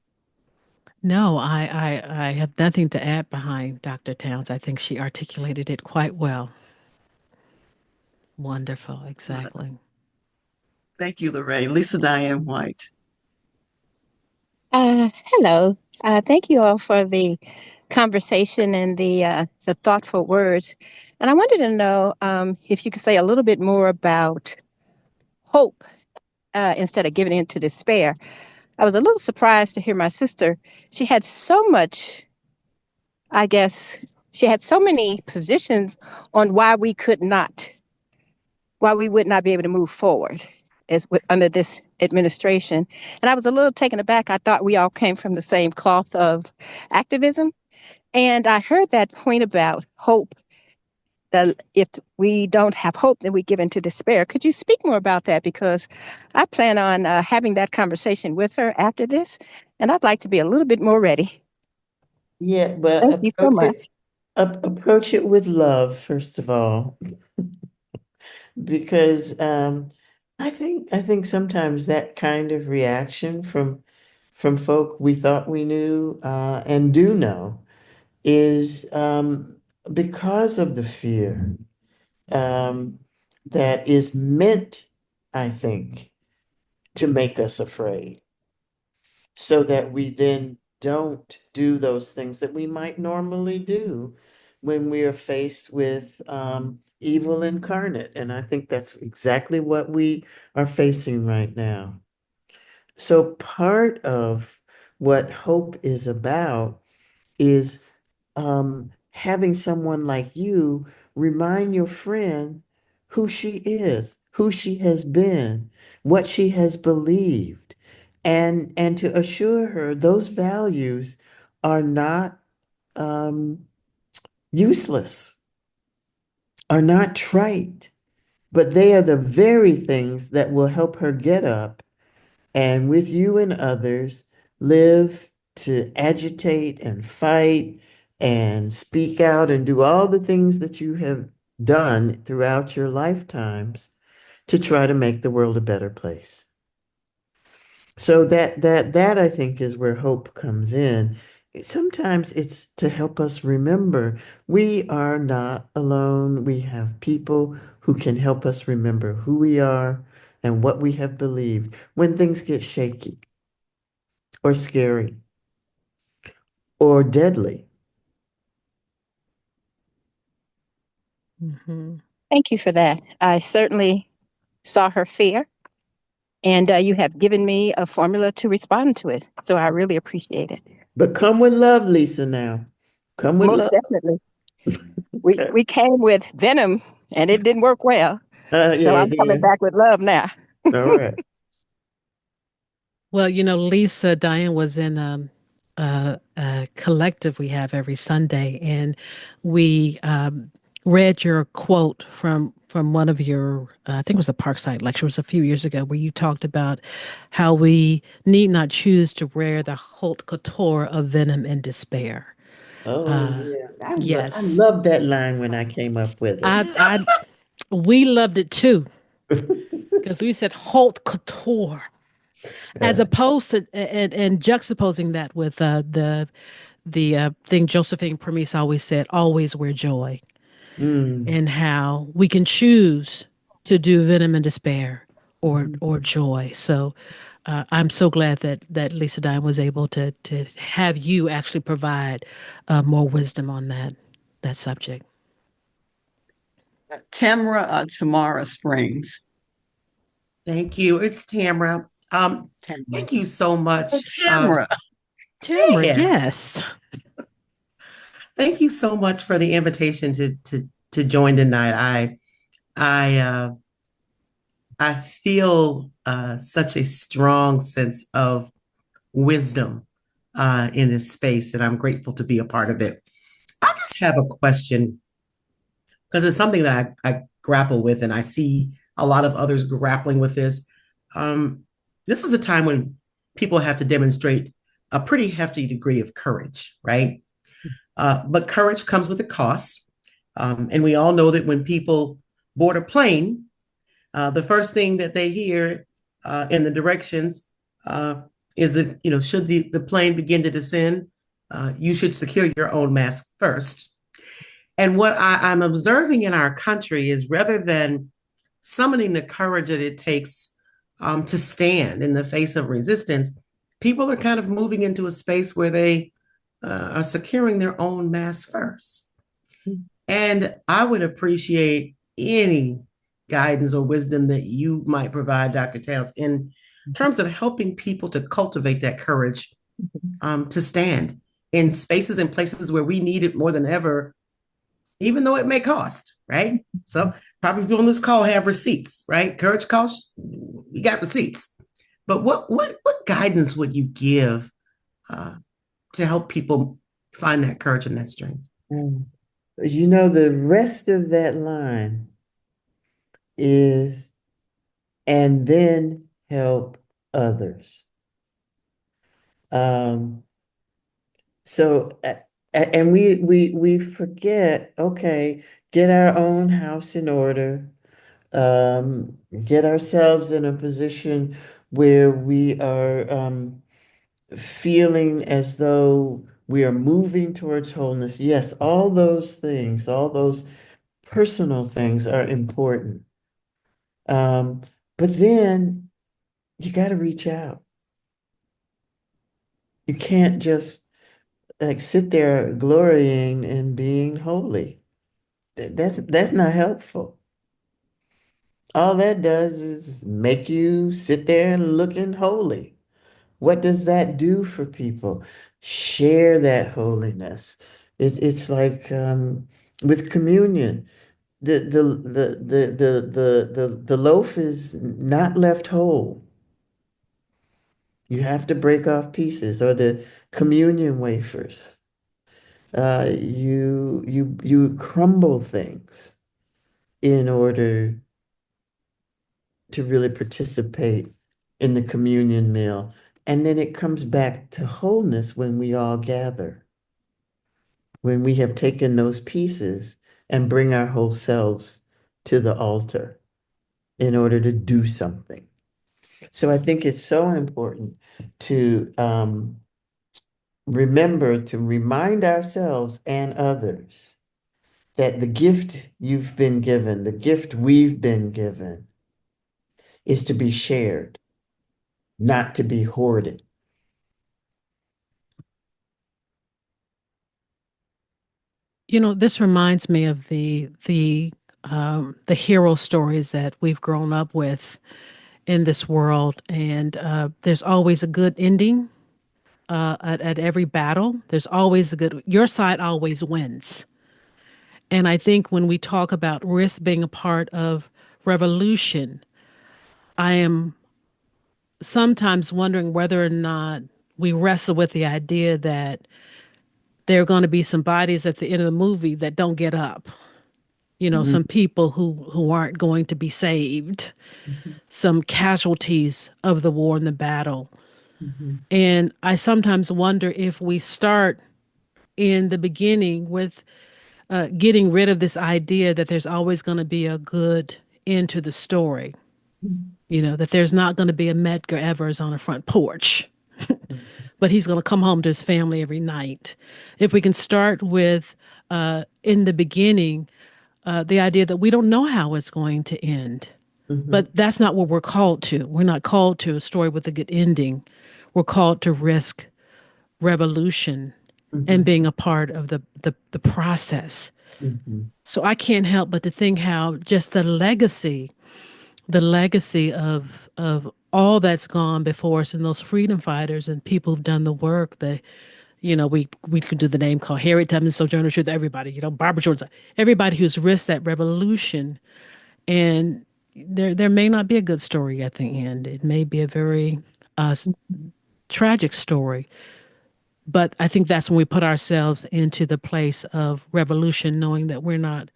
No, I have nothing to add behind Dr. Towns. I think she articulated it quite well. Wonderful, exactly. Thank you, Lorraine. Lisa Diane White. Hello. Thank you all for the conversation and the thoughtful words. And I wanted to know if you could say a little bit more about hope instead of giving in to despair. I was a little surprised to hear my sister. She had so much, I guess, she had so many positions on why we would not be able to move forward under this administration. And I was a little taken aback. I thought we all came from the same cloth of activism. And I heard that point about hope, that if we don't have hope, then we give into despair. Could you speak more about that? Because I plan on having that conversation with her after this, and I'd like to be a little bit more ready. Yeah, but Thank you so much. approach it with love, first of all, because I think sometimes that kind of reaction from folk we thought we knew and do know is because of the fear that is meant, I think, to make us afraid, so that we then don't do those things that we might normally do when we are faced with evil incarnate. And I think that's exactly what we are facing right now. So part of what hope is about is having someone like you remind your friend who she is, who she has been, what she has believed, and to assure her those values are not useless, are not trite, but they are the very things that will help her get up and with you and others live to agitate and fight and speak out and do all the things that you have done throughout your lifetimes to try to make the world a better place. So that I think is where hope comes in. Sometimes it's to help us remember we are not alone. We have people who can help us remember who we are and what we have believed when things get shaky or scary or deadly. Hmm. Thank you for that. I certainly saw her fear, and you have given me a formula to respond to it. So I really appreciate it. But come with love, Lisa, now. Come with Most love. definitely. We came with venom, and it didn't work well. So Yeah, I'm yeah. coming back with love now. All right. Well, Lisa Diane was in a collective we have every Sunday, and we read your quote from one of your, I think it was the Parkside lectures a few years ago, where you talked about how we need not choose to wear the haute couture of venom and despair. Oh, Uh, yeah. I yes, love that line when I came up with it. I we loved it too because we said haute couture as Yeah. opposed to and juxtaposing that with the thing Josephine Premise always said, always wear joy, Mm. and how we can choose to do venom and despair or joy. So I'm so glad that Lisa Diane was able to have you actually provide more wisdom on that subject. Tamara Springs. Thank you. It's Tamara. Tamara. Thank you so Oh, much. Tamara. Tamara, Yes, yes. thank you so much for the invitation to join tonight. I I feel such a strong sense of wisdom in this space, and I'm grateful to be a part of it. I just have a question because it's something that I grapple with, and I see a lot of others grappling with this. Um, this is a time when people have to demonstrate a pretty hefty degree of courage, right? But courage comes with a cost. And we all know that when people board a plane, the first thing that they hear in the directions is that, should the plane begin to descend, you should secure your own mask first. And what I'm observing in our country is, rather than summoning the courage that it takes to stand in the face of resistance, people are kind of moving into a space where they are securing their own mask first. And I would appreciate any guidance or wisdom that you might provide, Dr. Townes, in terms of helping people to cultivate that courage to stand in spaces and places where we need it more than ever, even though it may cost, right? So probably people on this call have receipts, right? Courage costs, we got receipts. But what guidance would you give to help people find that courage and that strength? The rest of that line is, and then help others. So, and we forget, okay, get our own house in order, get ourselves in a position where we are feeling as though we are moving towards wholeness. Yes, all those things, all those personal things are important. But then you got to reach out. You can't just like sit there glorying in being holy. That's not helpful. All that does is make you sit there looking holy. What does that do for people? Share that holiness. It's like with communion. The loaf is not left whole. You have to break off pieces, or the communion wafers. You crumble things in order to really participate in the communion meal. And then it comes back to wholeness when we all gather, when we have taken those pieces and bring our whole selves to the altar in order to do something. So I think it's so important to remember to remind ourselves and others that the gift you've been given, the gift we've been given, is to be shared, not to be hoarded. This reminds me of the hero stories that we've grown up with in this world, and there's always a good ending at every battle. There's always a good. Your side always wins, and I think when we talk about risk being a part of revolution, I am sometimes wondering whether or not we wrestle with the idea that there are going to be some bodies at the end of the movie that don't get up. Mhm, Some people who aren't going to be saved, mhm, some casualties of the war and the battle. mhm, And I sometimes wonder if we start in the beginning with getting rid of this idea that there's always going to be a good end to the story, that there's not going to be a Medgar Evers on a front porch, but he's going to come home to his family every night. If we can start with, in the beginning, the idea that we don't know how it's going to end. mhm, But that's not what we're called to. We're not called to a story with a good ending. We're called to risk revolution and mhm, being a part of the process. mhm, So I can't help but to think how just the legacy of all that's gone before us and those freedom fighters and people who've done the work, we could do the name call Harriet Tubman, Sojourner Truth, everybody, Barbara Jordan, everybody who's risked that revolution. And there may not be a good story at the end. It may be a very tragic story. But I think that's when we put ourselves into the place of revolution, knowing that we're not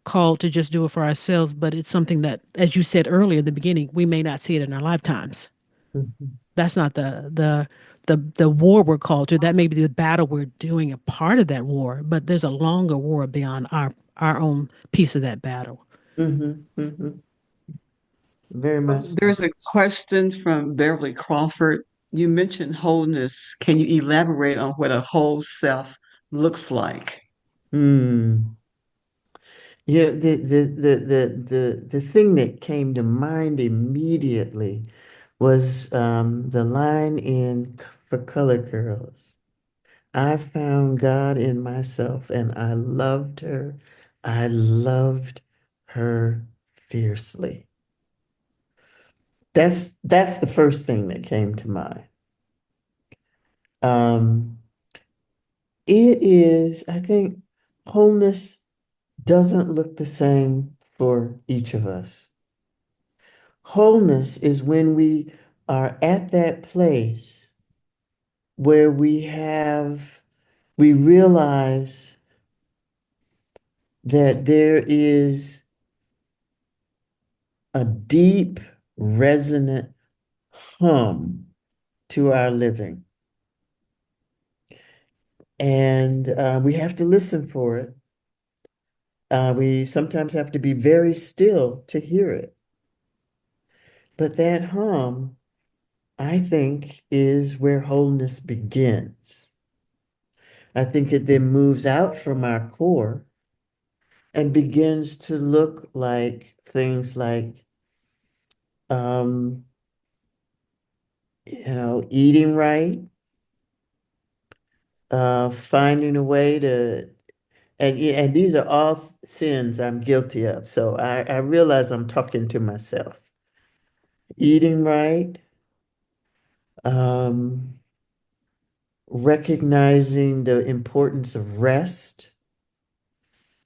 called to just do it for ourselves, but it's something that, as you said earlier in the beginning, we may not see it in our lifetimes. mhm, That's not the war we're called to. That may be the battle we're doing, a part of that war, but there's a longer war beyond our own piece of that battle. mhm, mhm. very much so. There's a question from Beverly Crawford. You mentioned wholeness. Can you elaborate on what a whole self looks like? Hmm. Yeah, the thing that came to mind immediately was the line in For Color Girls. I found God in myself and I loved her. I loved her fiercely. That's the first thing that came to mind. Um, it is, I think, wholeness doesn't look the same for each of us. Wholeness is when we are at that place where we realize that there is a deep, resonant hum to our living. And we have to listen for it. We sometimes have to be very still to hear it. But that hum, I think, is where wholeness begins. I think it then moves out from our core and begins to look like things like, um, eating right, finding a way to, and these are all sins I'm guilty of. So I realize I'm talking to myself. Eating right, um, recognizing the importance of rest.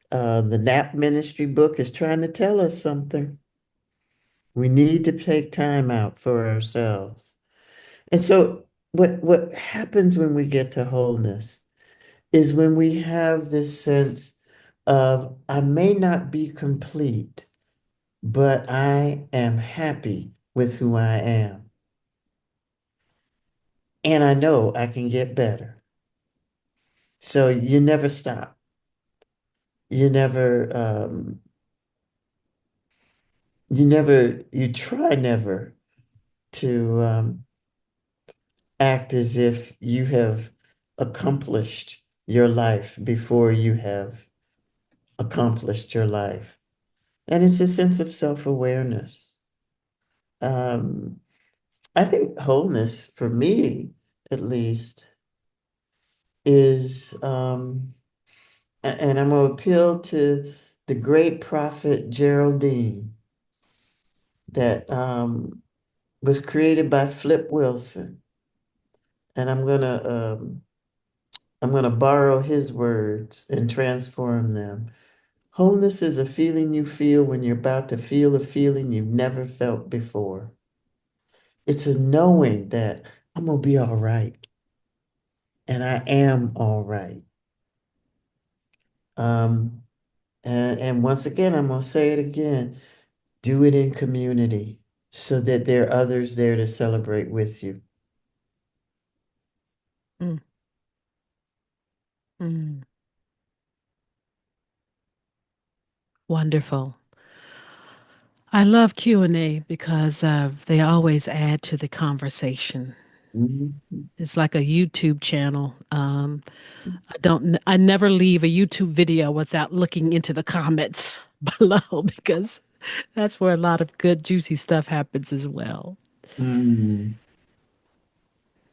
The Nap Ministry book is trying to tell us something. We need to take time out for ourselves. And so what happens when we get to wholeness is when we have this sense of I may not be complete, but I am happy with who I am. And I know I can get better. So you never stop. You never you try never to act as if you have accomplished your life before you have accomplished your life. And it's a sense of self-awareness. Um, I think wholeness, for me at least, is, and I'm going to appeal to the great prophet Geraldine that was created by Flip Wilson. And I'm gonna borrow his words and transform them. Wholeness is a feeling you feel when you're about to feel a feeling you've never felt before. It's a knowing that I'm gonna be all right, and I am all right. Um, and once again, I'm gonna say it again. Do it in community so that there are others there to celebrate with you. Mm, mm. Wonderful. I love Q&A because they always add to the conversation. Mhm. It's like a YouTube channel. I never leave a YouTube video without looking into the comments below because that's where a lot of good, juicy stuff happens as well. Mm.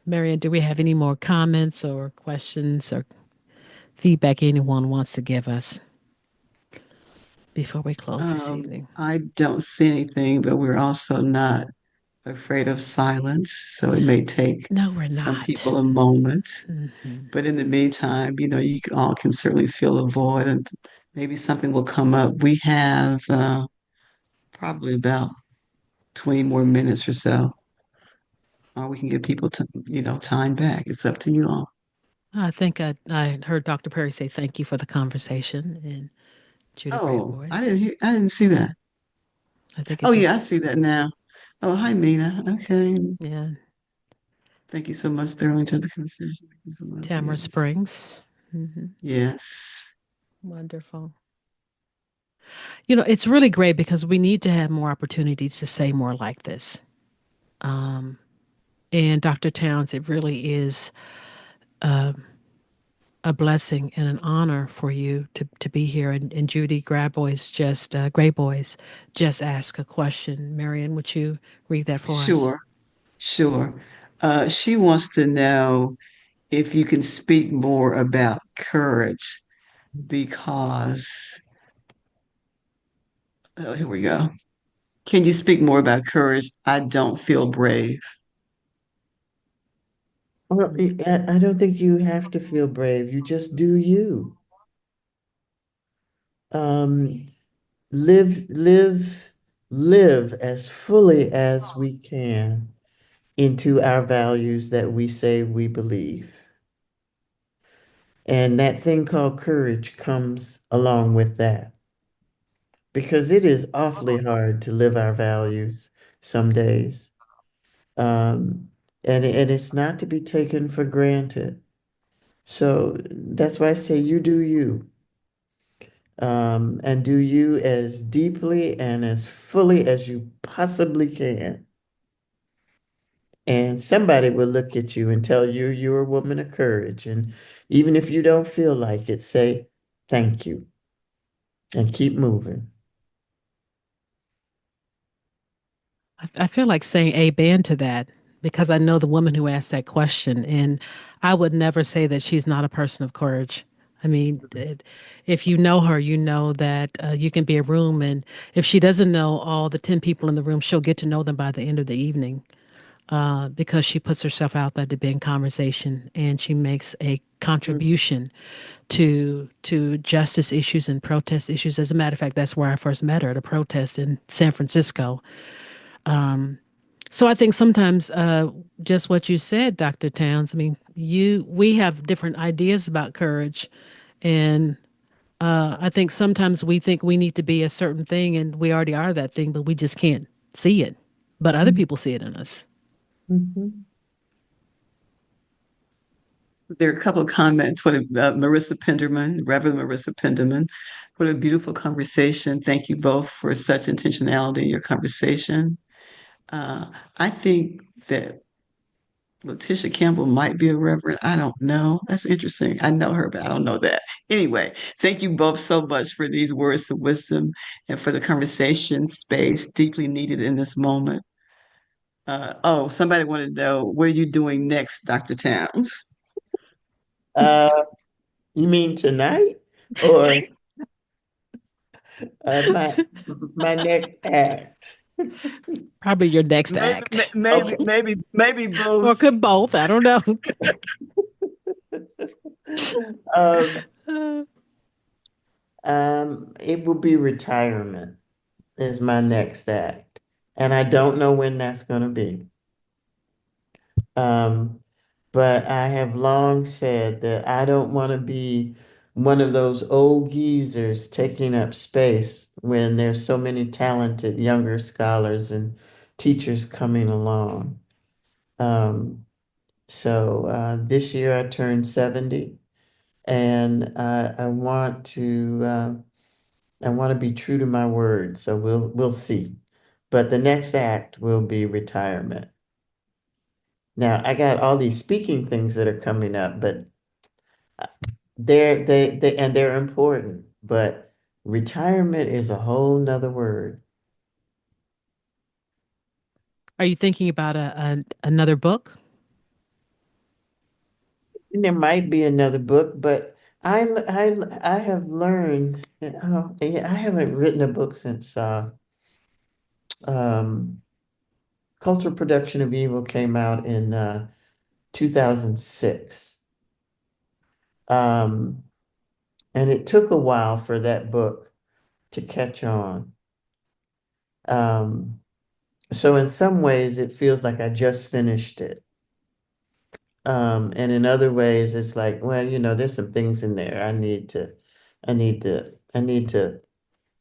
Marian, do we have any more comments or questions or feedback anyone wants to give us before we close this evening? I don't see anything, but we're also not afraid of silence. So it may take No, we're some not. people a moment. Hmm. But in the meantime, you all can certainly fill a void and maybe something will come up. We have probably about 20 more minutes or so, or we can give people time back. It's up to you all. I think I heard Dr. Perry say thank you for the conversation in Judah Grant Oh, voice. I didn't see that. I think Oh it yeah, I just, see that now. Oh, hi Mina. Okay. yeah, Thank you so much. Thoroughly enjoyed the conversation. Thank you so much. Tamara Yes. Springs. Hmm. Yes. Wonderful. It's really great because we need to have more opportunities to say more like this. Um, and Dr. Towns, it really is a blessing and an honor for you to be here. And Judy Gray Boys just asked a question. Marion, would you read that for us? Sure, sure. She wants to know if you can speak more about courage because, here we go. Can you speak more about courage? I don't feel brave. Well, I don't think you have to feel brave. You just do you. Um, live, live, live as fully as we can into our values that we say we believe. And that thing called courage comes along with that because it is awfully hard to live our values some days. Um, and it's not to be taken for granted. So that's why I say you do you. And do you as deeply and as fully as you possibly can. And somebody will look at you and tell you you're a woman of courage. And even if you don't feel like it, say thank you and keep moving. I feel like saying amen to that because I know the woman who asked that question, and I would never say that she's not a person of courage. I mean, if you know her, you know that you can be a room, and if she doesn't know all the 10 people in the room, she'll get to know them by the end of the evening because she puts herself out there to be in conversation and she makes a Mhm. contribution to justice issues and protest issues. As a matter of fact, that's where I first met her at a protest in San Francisco. So I think sometimes just what you said, Dr. Towns. I mean, we have different ideas about courage, and I think sometimes we think we need to be a certain thing, and we already are that thing, but we just can't see it. But other people see it in us. Mhm. There are a couple of comments. Marissa Penderman, Reverend Marissa Penderman, what a beautiful conversation. Thank you both for such intentionality in your conversation. Uh, I think that Letitia Campbell might be a reverend. I don't know. That's interesting. I know her, but I don't know that. Anyway, thank you both so much for these words of wisdom and for the conversation space deeply needed in this moment. Somebody wanted to know, what are you doing next, Dr. Towns? Uh, you mean tonight or my next act? Probably your next Maybe, act, maybe, Okay. maybe, maybe both. or could both. I don't know. Um, Uh, it will be retirement is my next act. And I don't know when that's going to be. Um, but I have long said that I don't want to be one of those old geezers taking up space when there's so many talented younger scholars and teachers coming along. Um, so this year I turned 70 and I want to be true to my word. So we'll see. But the next act will be retirement. Now I got all these speaking things that are coming up, but they're important. But retirement is a whole nother word. are you thinking about another book? And there might be another book, but I have learned that, oh, yeah, I haven't written a book since um, Cultural Production of Evil came out in 2006. Um, and it took a while for that book to catch on. Um, so in some ways, it feels like I just finished it. And in other ways, it's like, well, there's some things in there I need to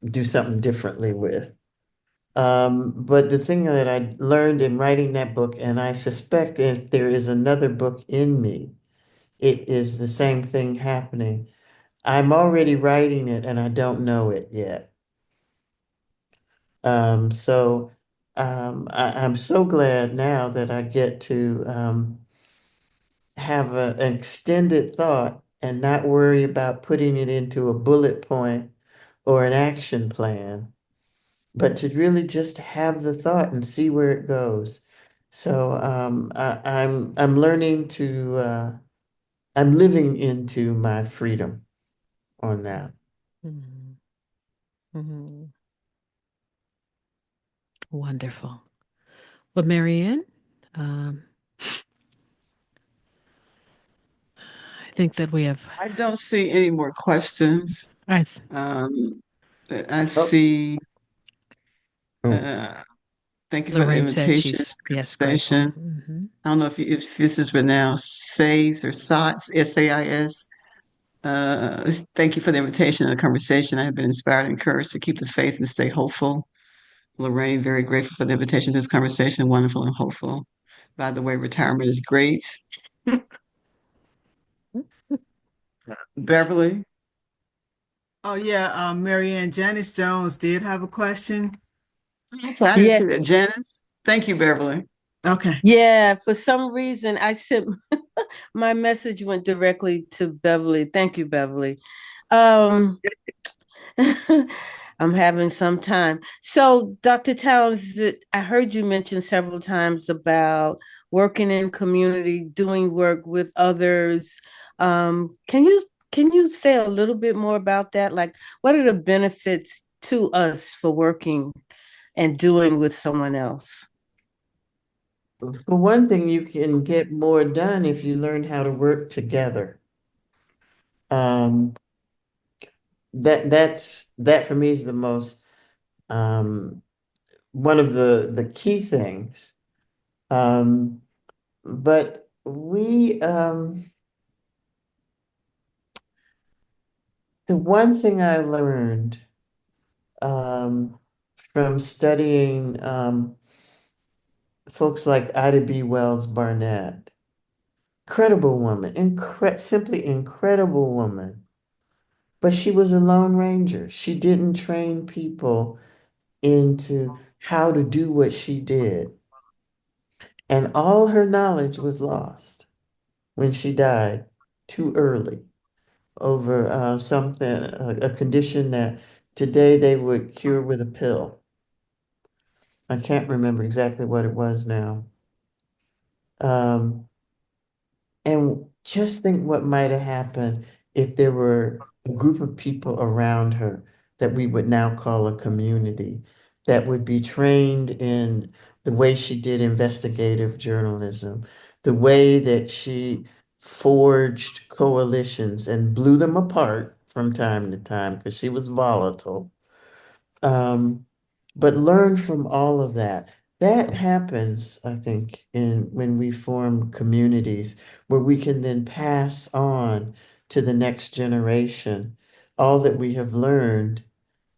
do something differently with. But the thing that I learned in writing that book, and I suspect if there is another book in me, it is the same thing happening. I'm already writing it and I don't know it yet. So I'm so glad now that I get to have an extended thought and not worry about putting it into a bullet point or an action plan, but to really just have the thought and see where it goes. So I'm learning to I'm living into my freedom on that. Mhm. Mhm. Wonderful. Well, Marianne, um, I think that we have. I don't see any more questions. I Um, I Oh, see. oh. Uh, Thank you for the Lorraine said invitation, she's, yes, grateful. conversation. I don't know if this is pronounced Sais or Sots, S-A-I-S. Thank you for the invitation and the conversation. I have been inspired and encouraged to keep the faith and stay hopeful. Lorraine, very grateful for the invitation to this conversation. Wonderful and hopeful. By the way, retirement is great. Beverly. Oh yeah, Marianne, Janice Jones did have a question. Okay, I didn't Yeah, see that. Janice. Thank you, Beverly. Okay. yeah. For some reason, I sent my message went directly to Beverly. Thank you, Beverly. Um, I'm having some time. So, Dr. Towns, I heard you mention several times about working in community, doing work with others. Can you say a little bit more about that? Like, what are the benefits to us for working and doing with someone else? For one thing, you can get more done if you learn how to work together. Um, that for me is the most um, one of the key things. Um, but the one thing I learned um, from studying folks like Ida B. Wells Barnett, incredible woman, simply incredible woman. But she was a lone ranger. She didn't train people into how to do what she did. And all her knowledge was lost when she died too early over a condition that today they would cure with a pill. I can't remember exactly what it was now. Um, And just think what might have happened if there were a group of people around her that we would now call a community that would be trained in the way she did investigative journalism, the way that she forged coalitions and blew them apart from time to time because she was volatile. Um, but learn from all of that. That happens, I think, in when we form communities where we can then pass on to the next generation all that we have learned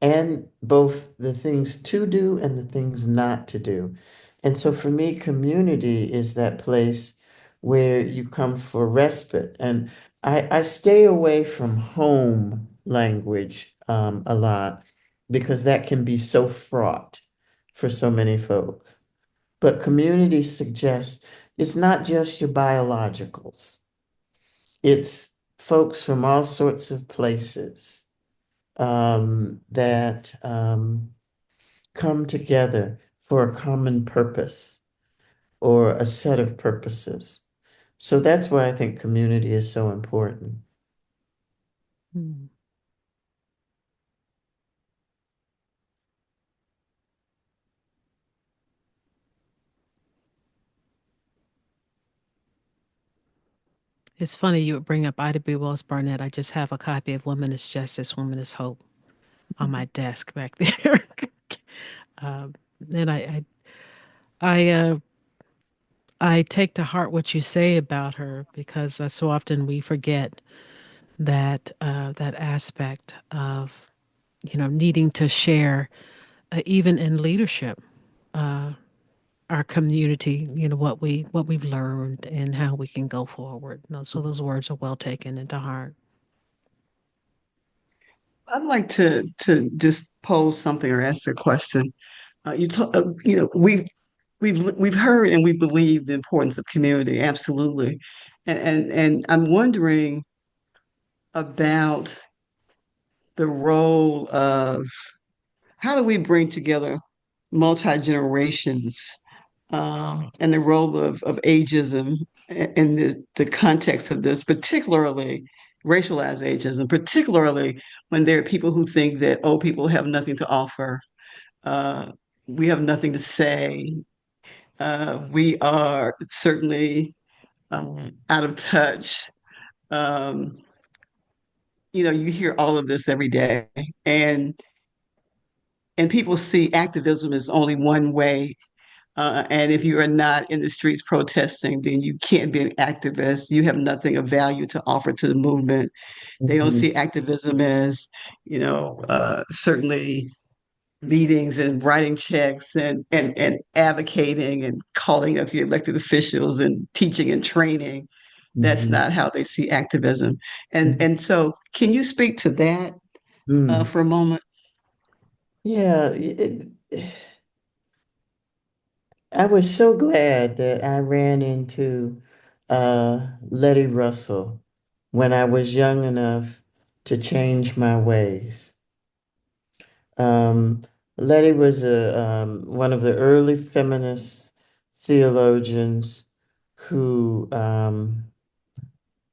and both the things to do and the things not to do. And so for me, community is that place where you come for respite. And I stay away from home language a lot because that can be so fraught for so many folk. But community suggests it's not just your biologicals, it's folks from all sorts of places that come together for a common purpose or a set of purposes. So that's why I think community is so important. Hmm. It's funny you would bring up Ida B. Wells Barnett. I just have a copy of Woman is Justice, Woman is Hope on my desk back there. um, and I, I take to heart what you say about her because so often we forget that aspect of needing to share, even in leadership, uh, our community. What we've learned and how we can go forward. So those words are well taken into heart. I'd like to just pose something or ask a question. You know, we've heard and we believe the importance of community, absolutely, and I'm wondering about the role of how do we bring together multi generations, and the role of ageism in the context of this, particularly racialized ageism, particularly when there are people who think that old people have nothing to offer. Uh, we have nothing to say. We are certainly out of touch. Um, you know, you hear all of this every day, and and people see activism as only one way. And if you are not in the streets protesting, then you can't be an activist. You have nothing of value to offer to the movement. They don't Mhm. see activism as, certainly meetings and writing checks and advocating and calling up your elected officials and teaching and training. That's Mhm. not how they see activism. And Mhm. and so, can you speak to that Mm. for a moment? Yeah, I was so glad that I ran into Letty Russell when I was young enough to change my ways. Um, Letty was one of the early feminist theologians who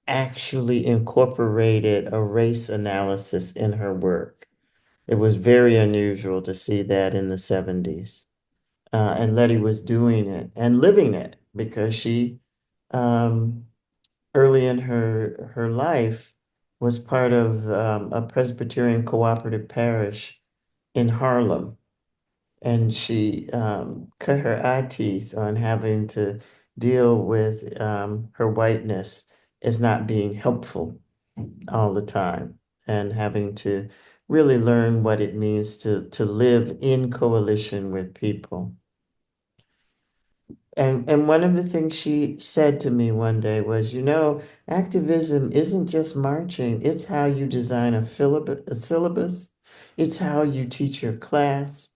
actually incorporated a race analysis in her work. It was very unusual to see that in the 70s. And Letty was doing it and living it because she, um, early in her life, was part of a Presbyterian cooperative parish in Harlem. And she cut her eye teeth on having to deal with her whiteness as not being helpful all the time and having to really learn what it means to live in coalition with people. And one of the things she said to me one day was, activism isn't just marching, it's how you design a syllabus, it's how you teach your class,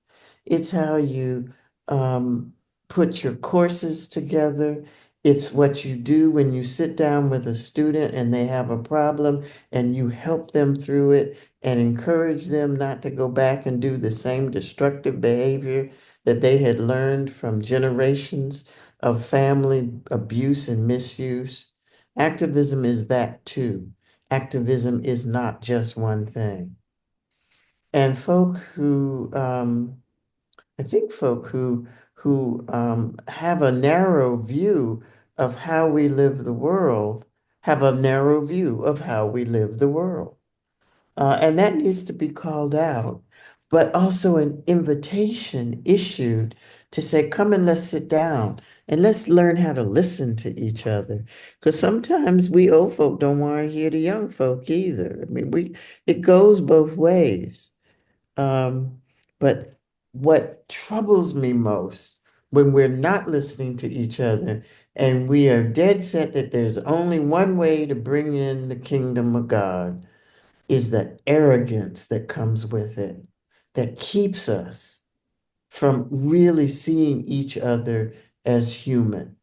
it's how you um, put your courses together. It's what you do when you sit down with a student and they have a problem and you help them through it and encourage them not to go back and do the same destructive behavior that they had learned from generations of family abuse and misuse. Activism is that too. Activism is not just one thing. And I think folk who have a narrow view of how we live the world, have a narrow view of how we live the world. And that needs to be called out, but also an invitation issued to say, come and let's sit down and let's learn how to listen to each other. Because sometimes we old folk don't want to hear the young folk either. I mean, it goes both ways. Um, but what troubles me most when we're not listening to each other and we are dead set that there's only one way to bring in the kingdom of God is the arrogance that comes with it that keeps us from really seeing each other as human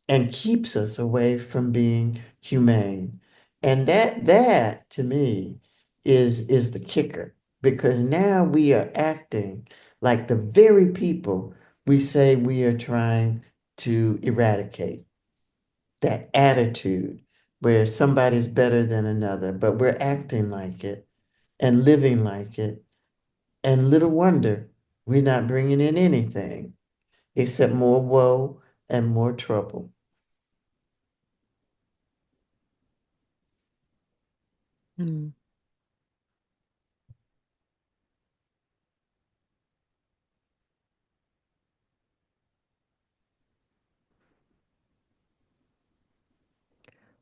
and keeps us away from being humane. And that to me is the kicker because now we are acting like the very people we say we are trying to eradicate. That attitude where somebody's better than another, but we're acting like it and living like it. And little wonder we're not bringing in anything except more woe and more trouble. Mm.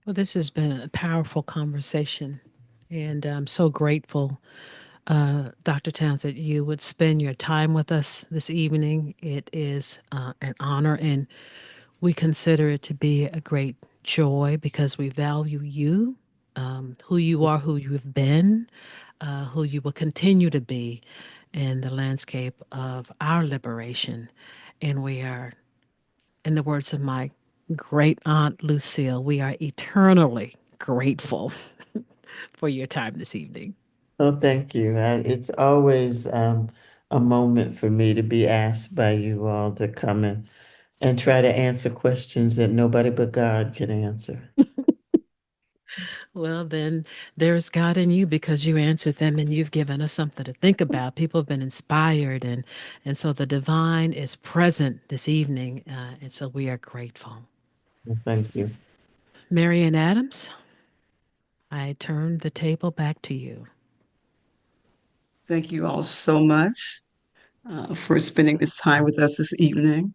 Well, this has been a powerful conversation, and I'm so grateful, Dr. Towns, that you would spend your time with us this evening. It is an honor, and we consider it to be a great joy because we value you, who you are, who you've been, who you will continue to be. in the landscape of our liberation. And we are, in the words of my great aunt Lucille, we are eternally grateful for your time this evening. Oh, thank you. It's always a moment for me to be asked by you all to come and try to answer questions that nobody but God can answer. Well, then there's God in you because you answered them and you've given us something to think about. People have been inspired, and so the divine is present this evening, and so we are grateful. Well, thank you. Marian Adams, I turn the table back to you. Thank you all so much for spending this time with us this evening.